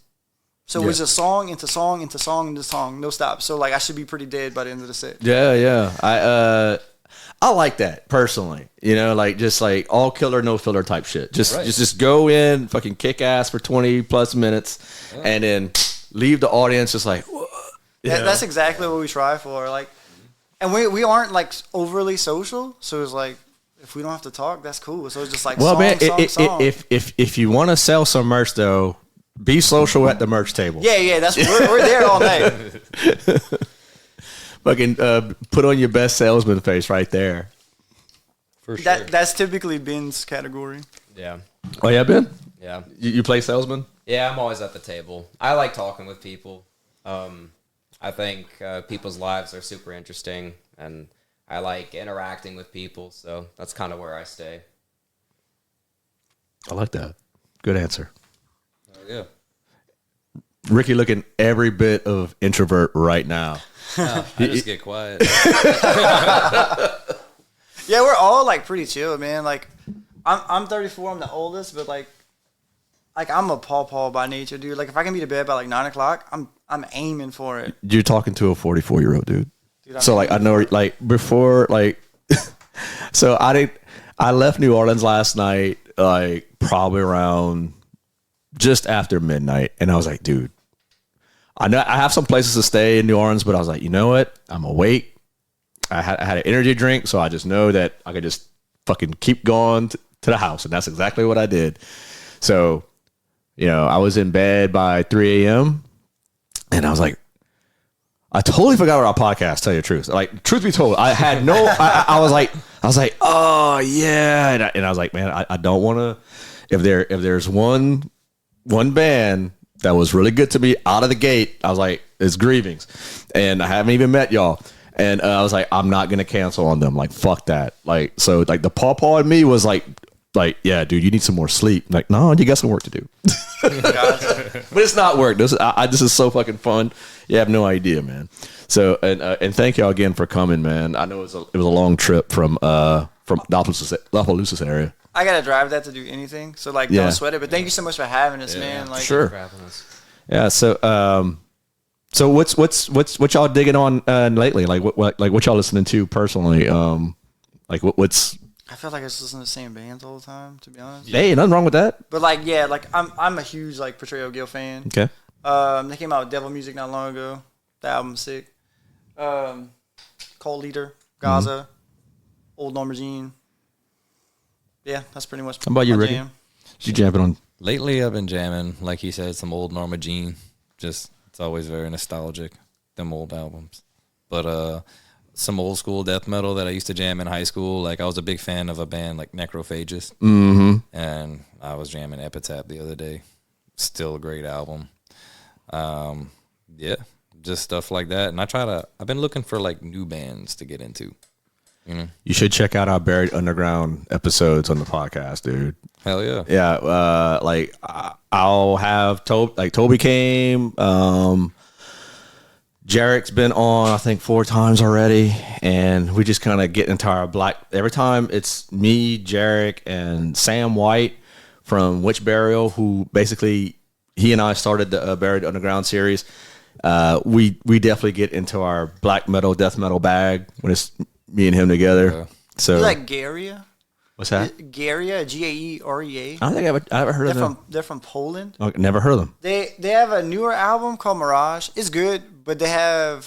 So it's just song into song into song into song, no stop. So like I should be pretty dead by the end of the set. Yeah. I like that personally. Like just like all killer, no filler type shit. Just go in, fucking kick ass for 20 plus minutes, and then leave the audience just like. That's exactly what we try for. Like, and we aren't like overly social, so it's like if we don't have to talk, that's cool. So it's just like song. If you want to sell some merch though, be social at the merch table. Yeah. That's we're there all night. Fucking put on your best salesman face right there. For sure. That's typically Ben's category. Yeah. Oh yeah, Ben? Yeah. You play salesman? Yeah, I'm always at the table. I like talking with people. I think people's lives are super interesting, and I like interacting with people, so that's kind of where I stay. I like that. Good answer. Oh, yeah. Ricky looking every bit of introvert right now. No, I just get quiet. Yeah, we're all like pretty chill, man. Like I'm 34, I'm the oldest, but like I'm a paw by nature, dude. Like if I can be to bed by like 9 o'clock, I'm aiming for it. You're talking to a 44-year-old dude. So like I know like before like so I left New Orleans last night like probably around just after midnight, and I was like, dude, I know I have some places to stay in New Orleans, but I was like, you know what? I'm awake. I had an energy drink, so I just know that I could just fucking keep going to the house, and that's exactly what I did. So, I was in bed by 3 a.m. and I was like, I totally forgot about our podcast. Tell you the truth, like truth be told, I had no. I was like, oh yeah, and I was like, man, I don't want to. If there's one band that was really good to me out of the gate, I was like, it's Grievings, and I haven't even met y'all. And I was like, I'm not going to cancel on them. Like, fuck that. Like, so like the paw in me was like, yeah, dude, you need some more sleep. I'm like, no, you got some work to do. But it's not work. This is so fucking fun. You have no idea, man. So, and thank y'all again for coming, man. I know it was a long trip from Lafayette area. I gotta drive that to do anything, so like don't sweat it. But thank you so much for having us, man. Like, sure. For having us. Yeah. So what's y'all digging on lately? Like what y'all listening to personally? Like what's? I feel like I just listen to the same bands all the time, to be honest. Hey, nothing wrong with that. But like, yeah, like I'm a huge like Portrayal Gill fan. Okay. They came out with Devil Music not long ago. The album's sick. Cult Leader, Gaza, Old Norma Jean. Yeah, that's pretty much. How about you, Ricky? jam. You jamming on Lately, I've been jamming, like he said, some old Norma Jean. Just, it's always very nostalgic, them old albums. But some old school death metal that I used to jam in high school. Like, I was a big fan of a band like Necrophagist. Mm-hmm. And I was jamming Epitaph the other day. Still a great album. Yeah, just stuff like that. And I've been looking for like new bands to get into. You know? You should check out our Buried Underground episodes on the podcast, dude. Hell yeah. Yeah, like I'll have Toby came. Jarek's been on, I think, 4 times already, and we just kind of get into our black. Every time it's me, Jarek, and Sam White from Witch Burial, who basically he and I started the Buried Underground series. We definitely get into our black metal, death metal bag when it's me and him together. Yeah. So You like Garia? what's that? Garia, Gaerea. I don't think I ever heard of them. They're from Poland. Oh, never heard of them. They have a newer album called Mirage. It's good, but they have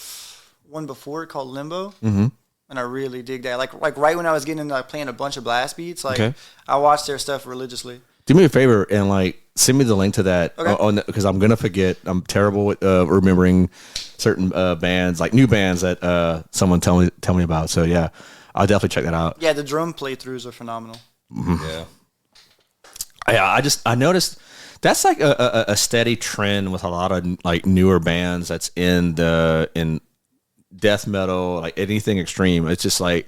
one before it called Limbo. Mm-hmm. And I really dig that. Like right when I was getting into like playing a bunch of blast beats, like Okay. I watched their stuff religiously. Do me a favor and like send me the link to that Okay. because I'm gonna forget. I'm terrible with remembering certain bands, like new bands that someone tell me about. So yeah, I'll definitely check that out. Yeah, the drum playthroughs are phenomenal. Yeah. I noticed that's like a steady trend with a lot of like newer bands that's in death metal, like anything extreme. It's just like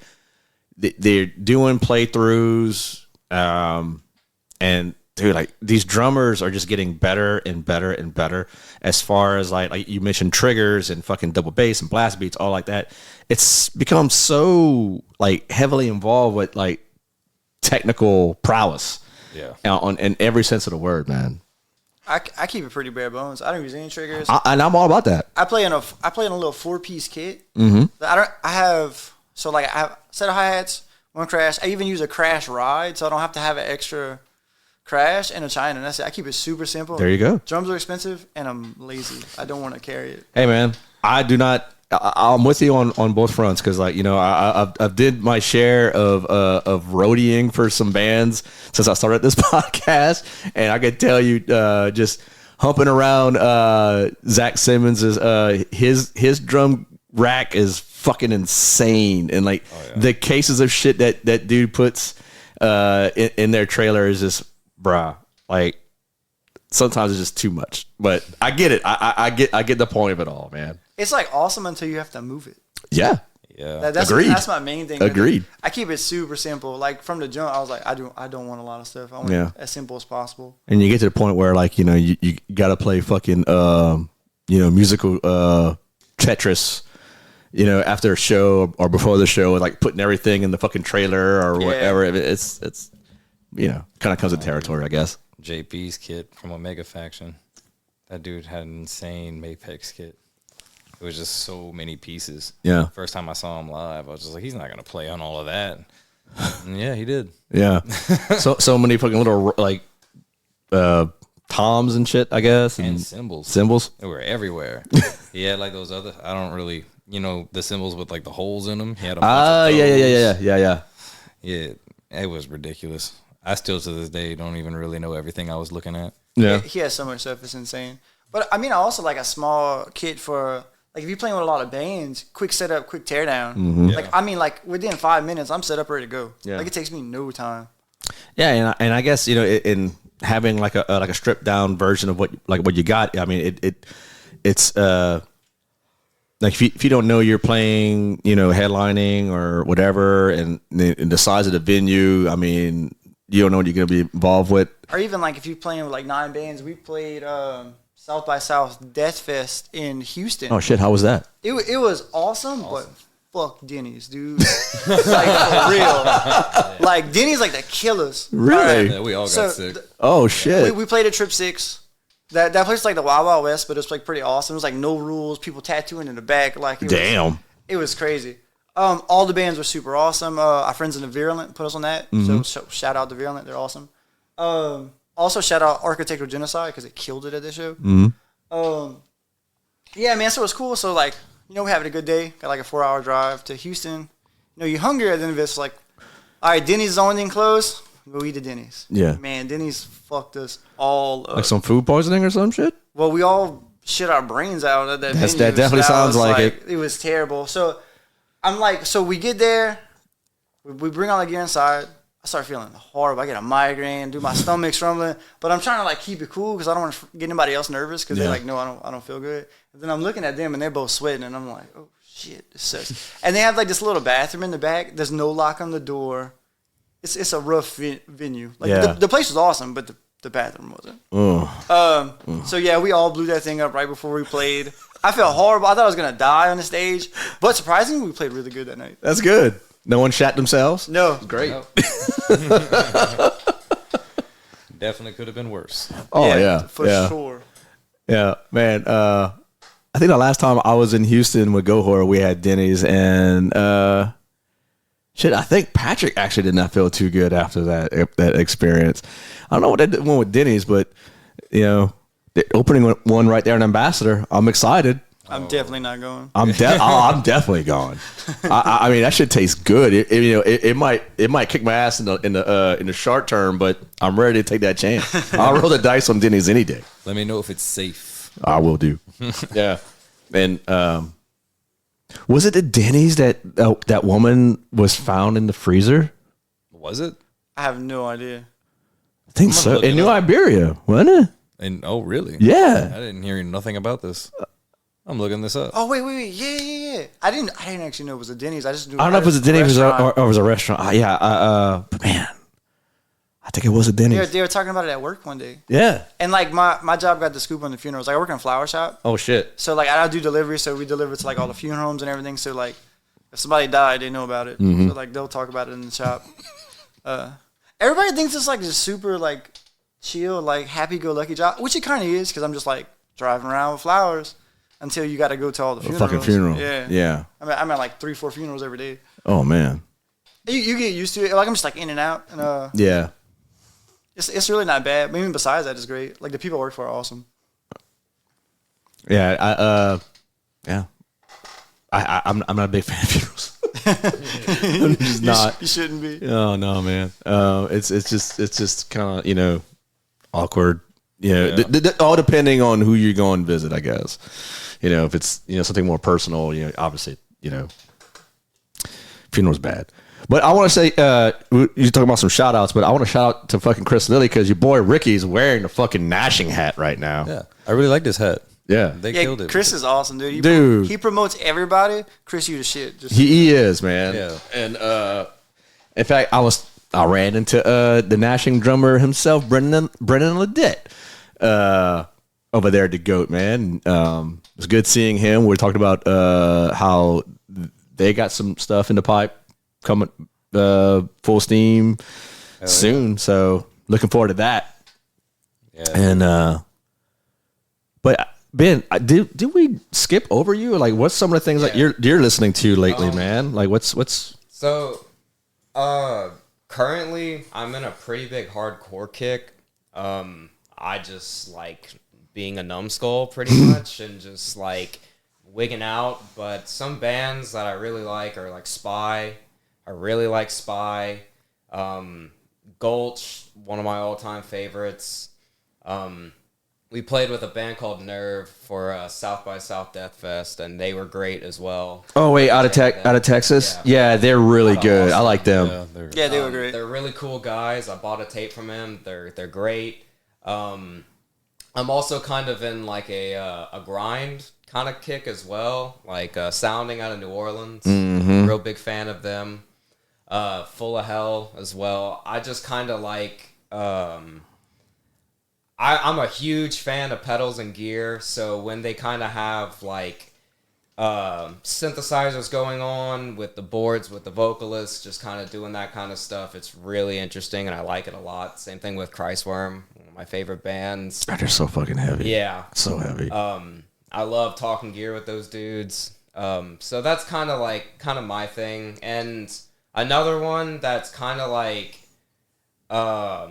they're doing playthroughs, and dude, like these drummers are just getting better and better and better. As far as like you mentioned triggers and fucking double bass and blast beats, all like that. It's become so like heavily involved with like technical prowess. Yeah. In every sense of the word, man. I keep it pretty bare bones. I don't use any triggers. And I'm all about that. I play in a little 4-piece kit. Mm-hmm. I have a set of hi-hats, one crash. I even use a crash ride, so I don't have to have an extra crash and a China. And that's it. I keep it super simple. There you go. Drums are expensive, and I'm lazy. I don't want to carry it. Hey, man, I do not. I'm with you on both fronts because, like, you know, I've did my share of roadieing for some bands since I started this podcast, and I can tell you, just humping around Zach Simmons's his drum rack is fucking insane, and like the cases of shit that dude puts in their trailer is just, bruh, like sometimes it's just too much. But I get it. I get the point of it all, man. It's like awesome until you have to move it. Yeah. Yeah. Agreed. That's my main thing. Agreed. I keep it super simple. Like from the jump, I was like, I don't want a lot of stuff. I want it as simple as possible. And you get to the point where, like, you know, you got to play fucking, musical Tetris, you know, after a show or before the show, like putting everything in the fucking trailer or whatever. It's you know, kind of comes with territory, I guess. JP's kit from Omega Faction. That dude had an insane Mapex kit. It was just so many pieces. Yeah. First time I saw him live, I was just like, he's not going to play on all of that. And yeah, he did. Yeah. so many fucking little, like, toms and shit, I guess. And cymbals. Cymbals? They were everywhere. He had like those other, I don't really, you know, the cymbals with like the holes in them. He had a bunch of those. Yeah. Yeah, it was ridiculous. I still to this day don't even really know everything I was looking at. Yeah. He has so much stuff. It's insane. But I mean, I also like a small kit for, like, if you're playing with a lot of bands, quick setup, quick teardown. Mm-hmm. Like, I mean, like, within 5 minutes, I'm set up, ready to go. Yeah. Like, it takes me no time. Yeah, and I guess, you know, in having like a stripped down version of what you got, I mean, it's like if you don't know you're playing, you know, headlining or whatever, and the size of the venue, I mean, you don't know what you're going to be involved with. Or even, like, if you're playing with, like, 9 bands, we played South by South Death Fest in Houston. Oh, shit, how was that? It was awesome, but fuck Denny's, dude. Like, for real. Like, Denny's like the killers. Really? Yeah, we all got So, sick. Oh, shit. We played at Trip 6. That place is like the Wild Wild West, but it's like pretty awesome. It was like no rules, people tattooing in the back. Like, Damn. It was crazy. All the bands were super awesome. Our friends in the Virulent put us on that. So shout out to Virulent, they're awesome. Also shout out Architectural Genocide because it killed it at this show. Yeah, man, so it was cool. So, like, you know, we're having a good day. Got like a 4-hour drive to Houston. You know, you're hungry at the end of it. It's like, all right, Denny's is the only thing closed. go eat at Denny's. Yeah. Man, Denny's fucked us all up. Like some food poisoning or some shit? Well, we all shit our brains out at that That's- venue. that definitely So sounds was like it. It was terrible. So I'm like, so we get there, we bring all the gear inside. I start feeling horrible. I get a migraine, my stomach's rumbling, but I'm trying to like keep it cool because I don't want to get anybody else nervous because they're like, no, I don't feel good. And then I'm looking at them and they're both sweating and I'm like, oh shit, this sucks. And they have like this little bathroom in the back. There's no lock on the door. It's a rough venue. Like the place was awesome, but the bathroom wasn't. So yeah, we all blew that thing up right before we played. I felt horrible. I thought I was gonna die on the stage, but surprisingly, we played really good that night. That's good. No one shat themselves? No, Great. Nope. Definitely could have been worse. Oh yeah, for sure. Yeah, man. I think the last time I was in Houston with Gohor, we had Denny's, and shit, I think Patrick actually did not feel too good after that experience. I don't know what they did with Denny's, but you know, the opening one right there in Ambassador, I'm excited. I'm definitely not going. I'm definitely going. I mean, that shit tastes good. It might kick my ass in the short term, but I'm ready to take that chance. I'll roll the dice on Denny's any day. Let me know if it's safe. I will do. Yeah. And was it the Denny's that woman was found in the freezer? Was it? I have no idea. I think gonna so. look In it New up. Iberia, wasn't it? And oh, really? Yeah. I didn't hear nothing about this. I'm looking this up. Oh wait, yeah. I didn't actually know it was a Denny's. I just knew. I don't know if it was a Denny's or it was a restaurant. But man, I think it was a Denny's. They were talking about it at work one day, Yeah. and like my job got the scoop on the funerals. Like I work in a flower shop, Oh shit. so like I do delivery. So we deliver to like all the funeral homes and everything. So like if somebody died, they know about it. Mm-hmm. So like they'll talk about it in the shop. Everybody thinks it's like just super like chill, like happy-go-lucky job, which it kind of is because I'm just like driving around with flowers. Until you got to go to all the funerals. Fucking funeral. Yeah. I'm at like 3-4 funerals every day. Oh man. You get used to it. Like I'm just like in and out, and Yeah. it's really not bad. But even besides that, it's great. Like the people I work for are awesome. Yeah. I'm not a big fan of funerals. I'm just not. You shouldn't be. Oh no, man. It's just kind of awkward. All depending on who you're going to visit, I guess. If it's something more personal, obviously, funeral's bad. But I want to say, you're talking about some shout outs, but I want to shout out to fucking Chris Lilly because your boy Ricky's wearing the fucking Nashing hat right now. Yeah, I really like this hat. Yeah. They killed it. Chris is awesome, dude. He promotes everybody. Chris, you the shit. He is, man. Yeah. And in fact, I ran into the Nashing drummer himself, Brendan Ledet, over there at the GOAT, man. It was good seeing him. We were talking about how they got some stuff in the pipe coming full steam soon. Yeah. So looking forward to that. Yeah. And but Ben, did we skip over you? Like, what's some of the things that you're listening to lately, man? Like, what's so currently I'm in a pretty big hardcore kick. I just like being a numbskull pretty much and just like wigging out. But some bands that I really like are like Spy. I really like Spy. Gulch, one of my all-time favorites. We played with a band called Nerve for South by South Death Fest, and they were great as well. Oh wait, out of Texas? Yeah, they're really good. Awesome. I like them. Yeah, they were great. They're really cool guys. I bought a tape from them. They're great. I'm also kind of in like a grind kind of kick as well, like Sounding out of New Orleans. Mm-hmm. Real big fan of them. Full of Hell as well. I just kind of like. I'm a huge fan of pedals and gear, so when they kind of have like synthesizers going on with the boards, with the vocalists, just kind of doing that kind of stuff, it's really interesting, and I like it a lot. Same thing with Christworm, one of my favorite bands. They're so fucking heavy. Yeah. So heavy. I love talking gear with those dudes. So that's kind of my thing. And another one that's kind of like, I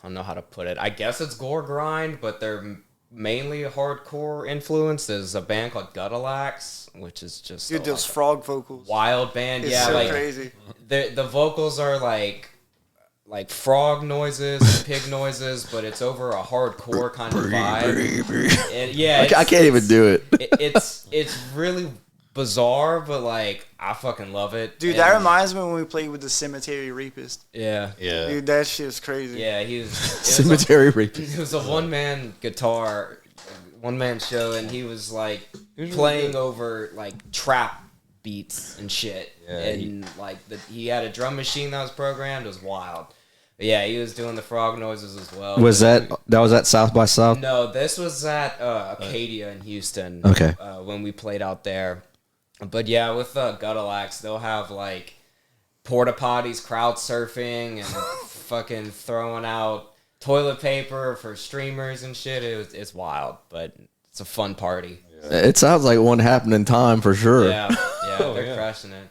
don't know how to put it. I guess it's gore grind, but they're mainly hardcore influenced. There's a band called Gutalax, which is just Dude, those frog vocals. wild band. It's yeah, so like crazy. the vocals are like like frog noises and pig noises, but it's over a hardcore kind of vibe. And yeah, I can't even do it. It's really bizarre, but like I fucking love it, Dude, that reminds me when we played with the Cemetery Rapist. Yeah, Dude, that shit's crazy. yeah. Cemetery Rapist. It was a one man show, and he was like playing over like trap beats and shit, and he had a drum machine that was programmed. It was wild. But yeah, he was doing the frog noises as well. Was that was at South by South? No, this was at Acadia in Houston. Okay. When we played out there. But yeah, with Gutalax, they'll have like porta potties, crowd surfing, and fucking throwing out toilet paper for streamers and shit. It's wild, but it's a fun party. It sounds like one happened in time for sure. Yeah, they're crushing it.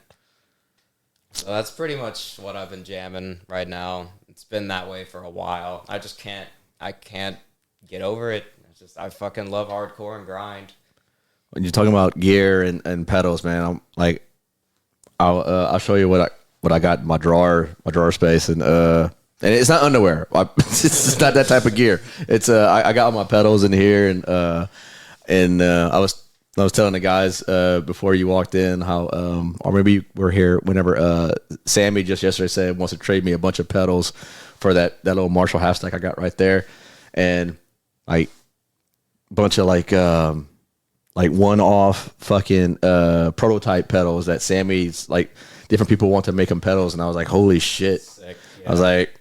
So that's pretty much what I've been jamming right now. It's been that way for a while. I can't get over it. I fucking love hardcore and grind. When you're talking about gear and pedals, man, I'm like, I'll show you what I got in my drawer space, and it's not underwear. It's not that type of gear. It's I got all my pedals in here, and I was telling the guys before you walked in how or maybe you were here whenever Sammy just yesterday said wants to trade me a bunch of pedals for that little Marshall half stack I got right there, and like bunch of like one-off fucking prototype pedals that Sammy's like different people want to make them pedals, and I was like, holy shit. Sick, yeah. I was like,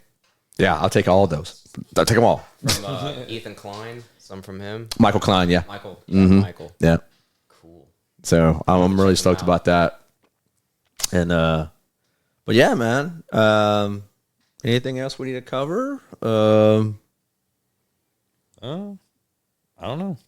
yeah, I'll take all of those. I'll take them all. From Ethan Klein, some from him. Michael Klein, yeah. Michael. Michael. Yeah. Cool. So I'm really stoked about that. And but yeah, man. Anything else we need to cover? I don't know.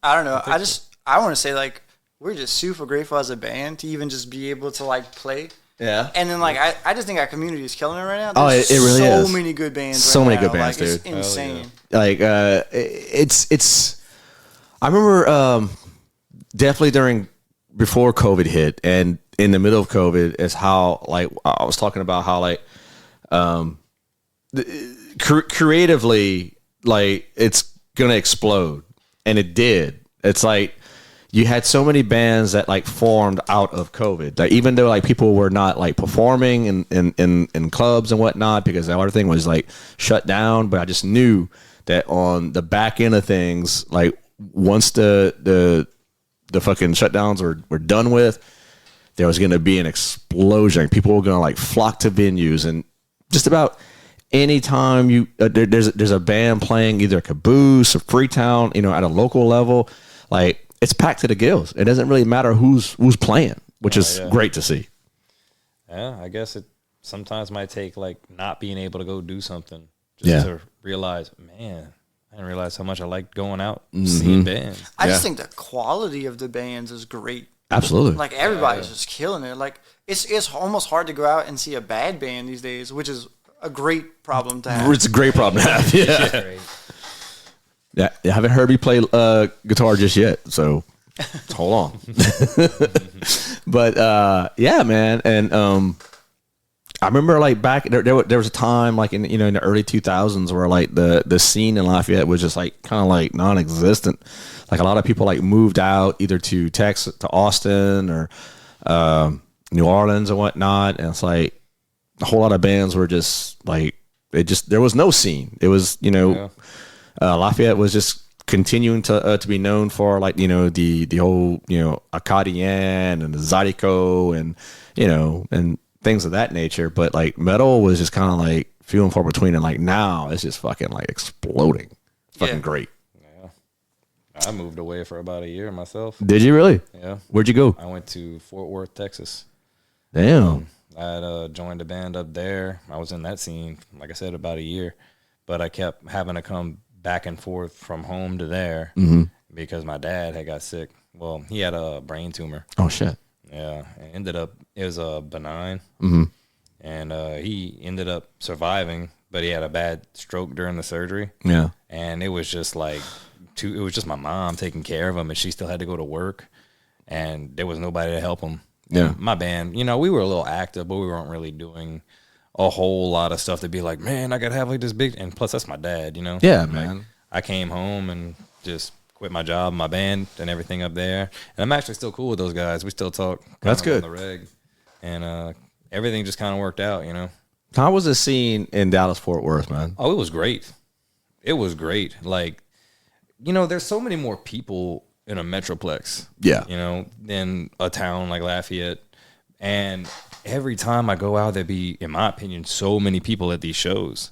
I want to say, like, we're just super grateful as a band to even just be able to, like, play. Yeah. And then, like, I just think our community is killing it right now. There's it really is. So many good bands So right many now. good bands, like, dude. It's insane. Yeah. Like, it's I remember definitely before COVID hit and in the middle of COVID is how, like, I was talking about how, like, creatively, like, it's going to explode. And it did. It's like you had so many bands that like formed out of COVID. Like even though like people were not like performing in clubs and whatnot because everything was like shut down, but I just knew that on the back end of things, like once the fucking shutdowns were done with, there was going to be an explosion. People were going to like flock to venues, and just about anytime you there's a band playing either Caboose or Freetown, at a local level, like it's packed to the gills. It doesn't really matter who's playing, which is great to see. Yeah, I guess it sometimes might take like not being able to go do something just to realize, man, I didn't realize how much I liked going out seeing bands. I just think the quality of the bands is great. Absolutely. Like everybody's just killing it. Like it's almost hard to go out and see a bad band these days, which is a great problem to have. It's a great problem to have. Yeah. Yeah, I haven't heard me play guitar just yet, so hold on. But yeah, man, and I remember like back there was a time like in the early 2000s where like the scene in Lafayette was just like kind of like non-existent. Like a lot of people like moved out either to Texas, to Austin, or New Orleans and whatnot, and it's like a whole lot of bands were just like there was no scene. It was Lafayette was just continuing to be known for like the whole accordion and the zydeco and things of that nature, but like metal was just kind of like few and far between, and like now it's just fucking like exploding. It's fucking great. Yeah, I moved away for about a year myself. Did you really? Yeah. Where'd you go? I went to Fort Worth, Texas. Damn. I had joined a band up there. I was in that scene, like I said, about a year, but I kept having to come back and forth from home to there because my dad had got sick. Well, he had a brain tumor. Oh shit. Yeah, it was benign, and he ended up surviving, but he had a bad stroke during the surgery. Yeah, and it was just like it was just my mom taking care of him, and she still had to go to work, and there was nobody to help him. Yeah, and my band, we were a little active, but we weren't really doing a whole lot of stuff to be like, man, I gotta have like this big. And plus, that's my dad, you know. Yeah, Like, man. I came home and just quit my job, my band, and everything up there. And I'm actually still cool with those guys. We still talk. That's kind of good. on the reg, and everything just kind of worked out, you know. How was the scene in Dallas Fort Worth, man? Oh, it was great. It was great. Like, you know, there's so many more people in a metroplex, Yeah. you know, than a town like Lafayette. And every time I go out, there'd be, in my opinion, so many people at these shows.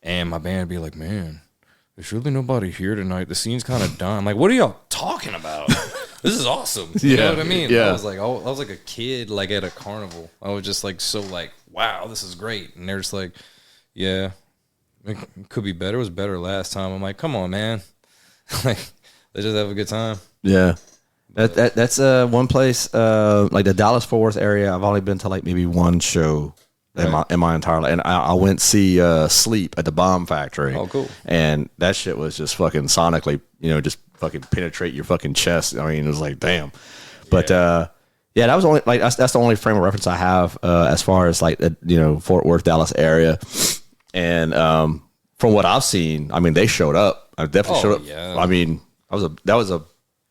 And my band would be like, man, there's really nobody here tonight. The scene's kind of done. I'm like, what are y'all talking about? This is awesome. You know what I mean? Yeah. I was like a kid, like at a carnival. I was just like, so like, wow, this is great. And they're just like, yeah, it could be better. It was better last time. I'm like, come on, man. Like, let's just have a good time. Yeah. That's one place, like the Dallas Fort Worth area. I've only been to like maybe one show in my entire life. And I went see Sleep at the Bomb Factory. Oh, cool. And that shit was just fucking sonically, you know, just fucking penetrate your fucking chest. I mean, it was like, damn. But yeah, that was only like that's the only frame of reference I have as far as like the, you know, Fort Worth, Dallas area. And from what I've seen, I mean, they showed up. I definitely showed up. Yeah. I mean, that was a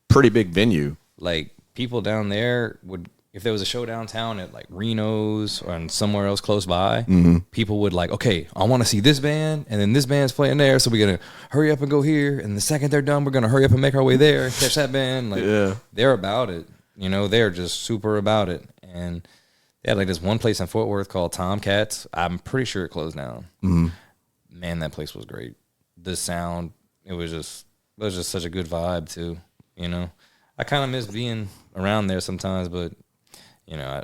pretty big venue. Like, people down there would, if there was a show downtown at like Reno's or somewhere else close by, people would like, okay, I want to see this band, and then this band's playing there, so we're gonna hurry up and go here, and the second they're done, we're gonna hurry up and make our way there and catch that band. Like, they're about it, you know, they're just super about it. And they had like this one place in Fort Worth called Tomcats. I'm pretty sure it closed down. Man, that place was great. The sound, it was just such a good vibe too, you know. I kind of miss being around there sometimes, but you know,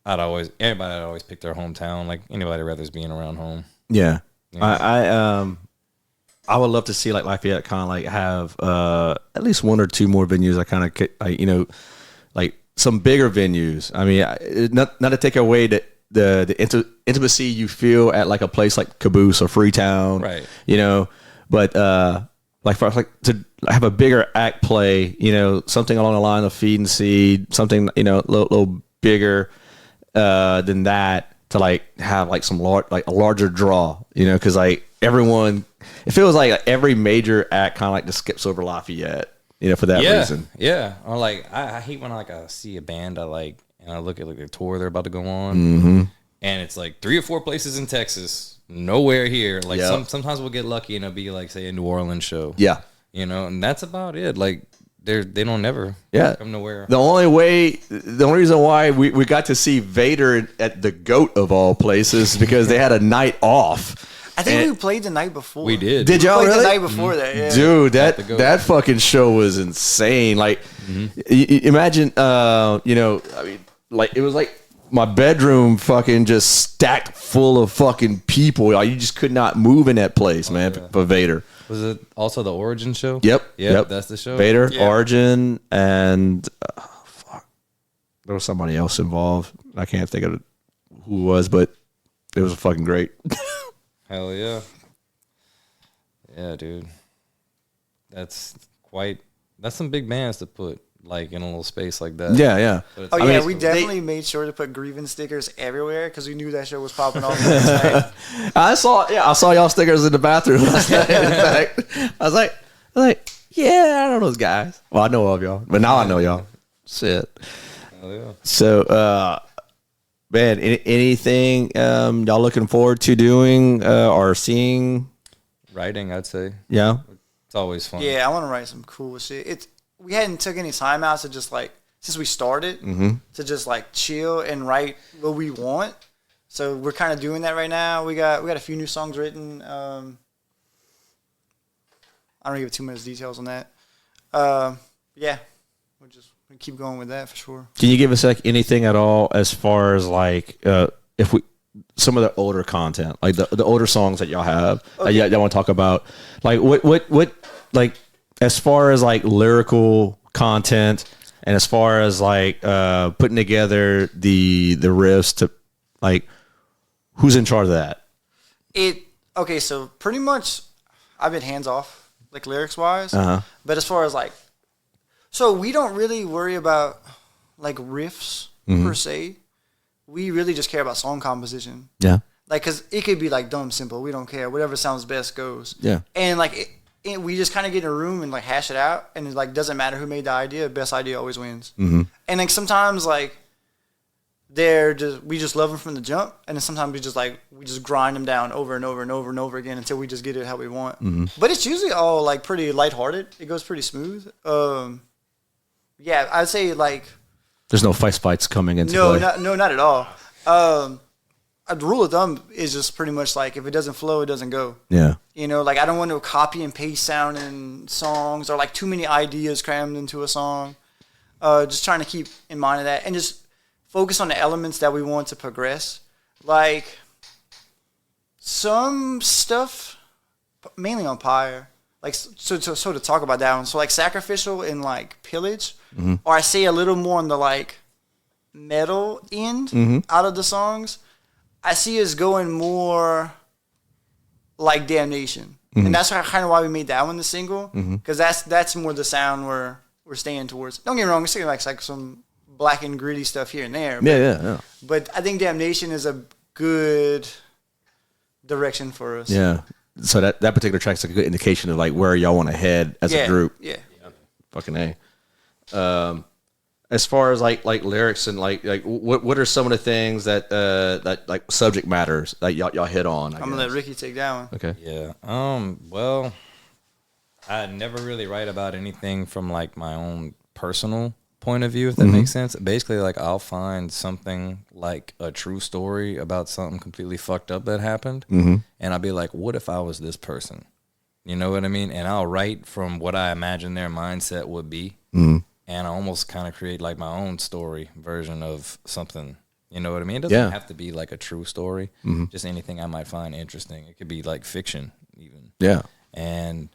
everybody would always pick their hometown. Like, anybody rather being around home. Yeah. I would love to see like Lafayette kind of like have at least one or two more venues. I kind of like, you know, like some bigger venues. I mean, not to take away the intimacy you feel at like a place like Caboose or Freetown, Right? You know, but like for like to have a bigger act play, you know, something along the line of Feed and Seed, something, you know, a little bigger than that, to like have like some like a larger draw, you know, because like everyone, it feels like every major act kind of like just skips over Lafayette, you know, for that reason. Yeah. Or like, I hate when I see a band I like, and I look at like the tour they're about to go on, and it's like 3 or 4 places in Texas, nowhere here. Like, sometimes we'll get lucky and it'll be like, say, a New Orleans show. Yeah. You know, and that's about it. Like, they don't never come nowhere. The only reason why we got to see Vader at the GOAT of all places because they had a night off. I think we played the night before. We did. Did y'all really? The night before that, yeah. Dude, that fucking show was insane. Like, imagine, you know, I mean, like, it was like my bedroom fucking just stacked full of fucking people. Like, you just could not move in that place, man, for Vader. Was it also the Origin show? Yep. That's the show. Vader, Origin, and fuck, there was somebody else involved. I can't think of who it was, but it was fucking great. Hell yeah. Yeah, dude. That's some big bands to put like in a little space like that. Yeah. Oh yeah, we definitely made sure to put Grieving stickers everywhere because we knew that show was popping off the next night. I saw y'all stickers in the bathroom last night. In fact, I was like, yeah, I know those guys. Well, I know all of y'all, but now I know y'all. Shit. Hell yeah. So, man, anything y'all looking forward to doing or seeing? Writing, I'd say. Yeah. It's always fun. Yeah, I want to write some cool shit. We hadn't took any time out to just like, since we started, to just like chill and write what we want. So we're kind of doing that right now. We got a few new songs written. I don't give too much details on that. Yeah, we'll keep going with that for sure. Can you give us like anything at all as far as like if we some of the older content, like the older songs that y'all have, y'all want to talk about, like what like as far as like lyrical content and as far as like putting together the riffs to like who's in charge of that? Okay, so pretty much I've been hands off, like lyrics wise. But as far as like, so we don't really worry about like riffs per se. We really just care about song composition. Yeah. Like, cause it could be like dumb simple. We don't care. Whatever sounds best goes. Yeah. And like we just kind of get in a room and like hash it out, and it like doesn't matter who made the idea. Best idea always wins. Mm-hmm. And like sometimes like we just love them from the jump, and then sometimes we just grind them down over and over and over and over again until we just get it how we want. Mm-hmm. But it's usually all like pretty lighthearted. It goes pretty smooth. Yeah, I'd say like There's no fights coming into play. not at all. The rule of thumb is just pretty much like if it doesn't flow, it doesn't go. Yeah. You know, like I don't want to copy and paste sound in songs or like too many ideas crammed into a song. Just trying to keep in mind of that and just focus on the elements that we want to progress. Like some stuff, mainly on Pyre. Like so to talk about that one. So like Sacrificial and like Pillage, or I say a little more on the like metal end out of the songs. I see us going more like Damnation, and that's kind of why we made that one the single, because that's more the sound we're staying towards. Don't get me wrong, we're still like some black and gritty stuff here and there. But, Yeah. But I think Damnation is a good direction for us. Yeah. So that particular track's a good indication of like where y'all want to head as a group. Yeah. Fucking A. As far as like lyrics and like what are some of the things that like subject matters that y'all hit on? I'm gonna let Ricky take that one. Okay. Yeah. Well, I never really write about anything from like my own personal point of view, if that makes sense. Basically, like I'll find something like a true story about something completely fucked up that happened, and I'll be like, what if I was this person? You know what I mean? And I'll write from what I imagine their mindset would be. And I almost kind of create like my own story version of something. You know what I mean? It doesn't have to be like a true story. Just anything I might find interesting. It could be like fiction even. Yeah. And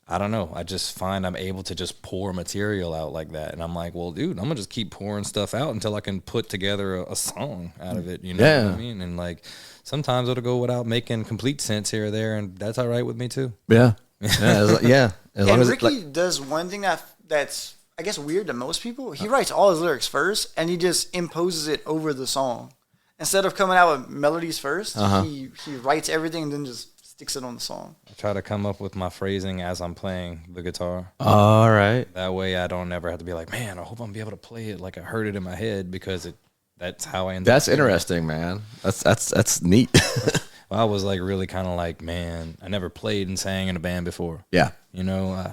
I don't know. I just find I'm able to just pour material out like that. And I'm like, well, dude, I'm going to just keep pouring stuff out until I can put together a song out of it. You know what I mean? And like sometimes it'll go without making complete sense here or there. And that's all right with me too. Yeah. Yeah. As long And as Ricky does one thing that's I guess weird to most people. He writes all his lyrics first, and he just imposes it over the song. Instead of coming out with melodies first, he writes everything and then just sticks it on the song. I try to come up with my phrasing as I'm playing the guitar. all right. That way I don't ever have to be like, man, I hope I'm be able to play it like I heard it in my head, because that's how I end up. That's interesting, man. That's neat. Well, I was like really kind of like, man, I never played and sang in a band before. Yeah. You know,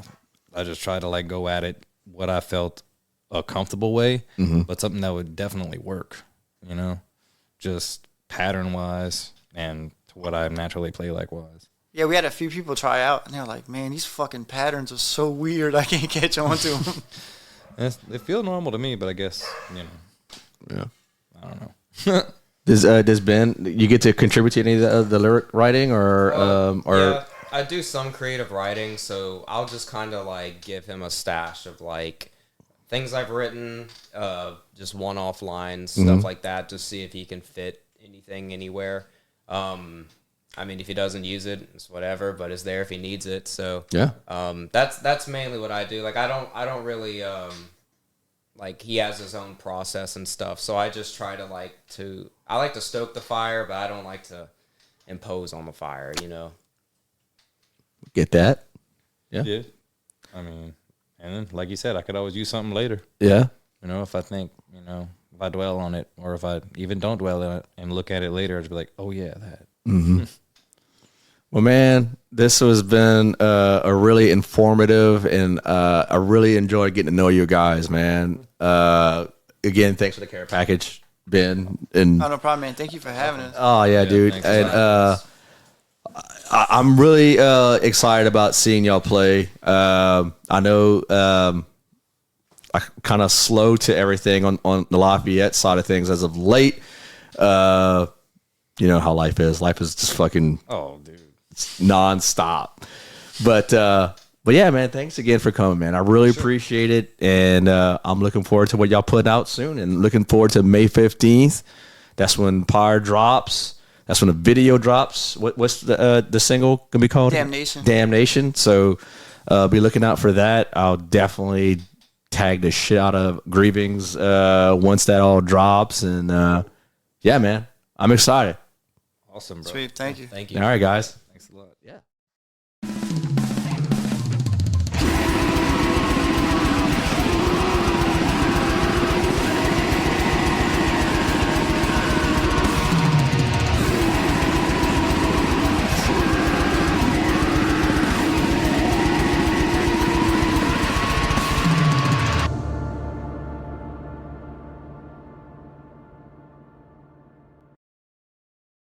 I just try to like go at it what I felt a comfortable way, but something that would definitely work, you know, just pattern wise and to what I naturally play like wise. Yeah, we had a few people try out, and they were like, man, these fucking patterns are so weird. I can't catch on to them. They feel normal to me, but I guess, you know, Yeah. I don't know. Does Ben, you get to contribute to any of the lyric writing or Yeah, I do some creative writing, so I'll just kind of like give him a stash of like things I've written, just one-off lines, stuff like that, just see if he can fit anything anywhere. I mean, if he doesn't use it, it's whatever, but it's there if he needs it. So Yeah. That's mainly what I do. Like I don't really like he has his own process and stuff, so I just try to I like to stoke the fire, but I don't like to impose on the fire, you know. Get that? Yeah. Yeah. I mean, and then, like you said, I could always use something later. Yeah. You know, if I think, you know, if I dwell on it, or if I even don't dwell on it and look at it later, I'd be like, oh, yeah, that. Well, man, this has been a really informative, and I really enjoyed getting to know you guys, man. Again, thanks for the care package, Ben. And Oh, no problem, man. Thank you for having us. oh yeah, dude. thanks for And I'm really excited about seeing y'all play. I know I kind of slow to everything on the Lafayette side of things as of late. You know how life is. Life is just fucking Oh, dude. nonstop. But yeah, man, thanks again for coming, man. I really appreciate it, and I'm looking forward to what y'all put out soon, and looking forward to May 15th. That's when Pyre drops. That's when the video drops. What's the single gonna be called? Damnation. Damnation. So be looking out for that. I'll definitely tag the shit out of Grievings once that all drops, and yeah, man, I'm excited. Awesome, bro. Sweet. Thank you. Thank you. All right, guys. Thanks a lot. Yeah.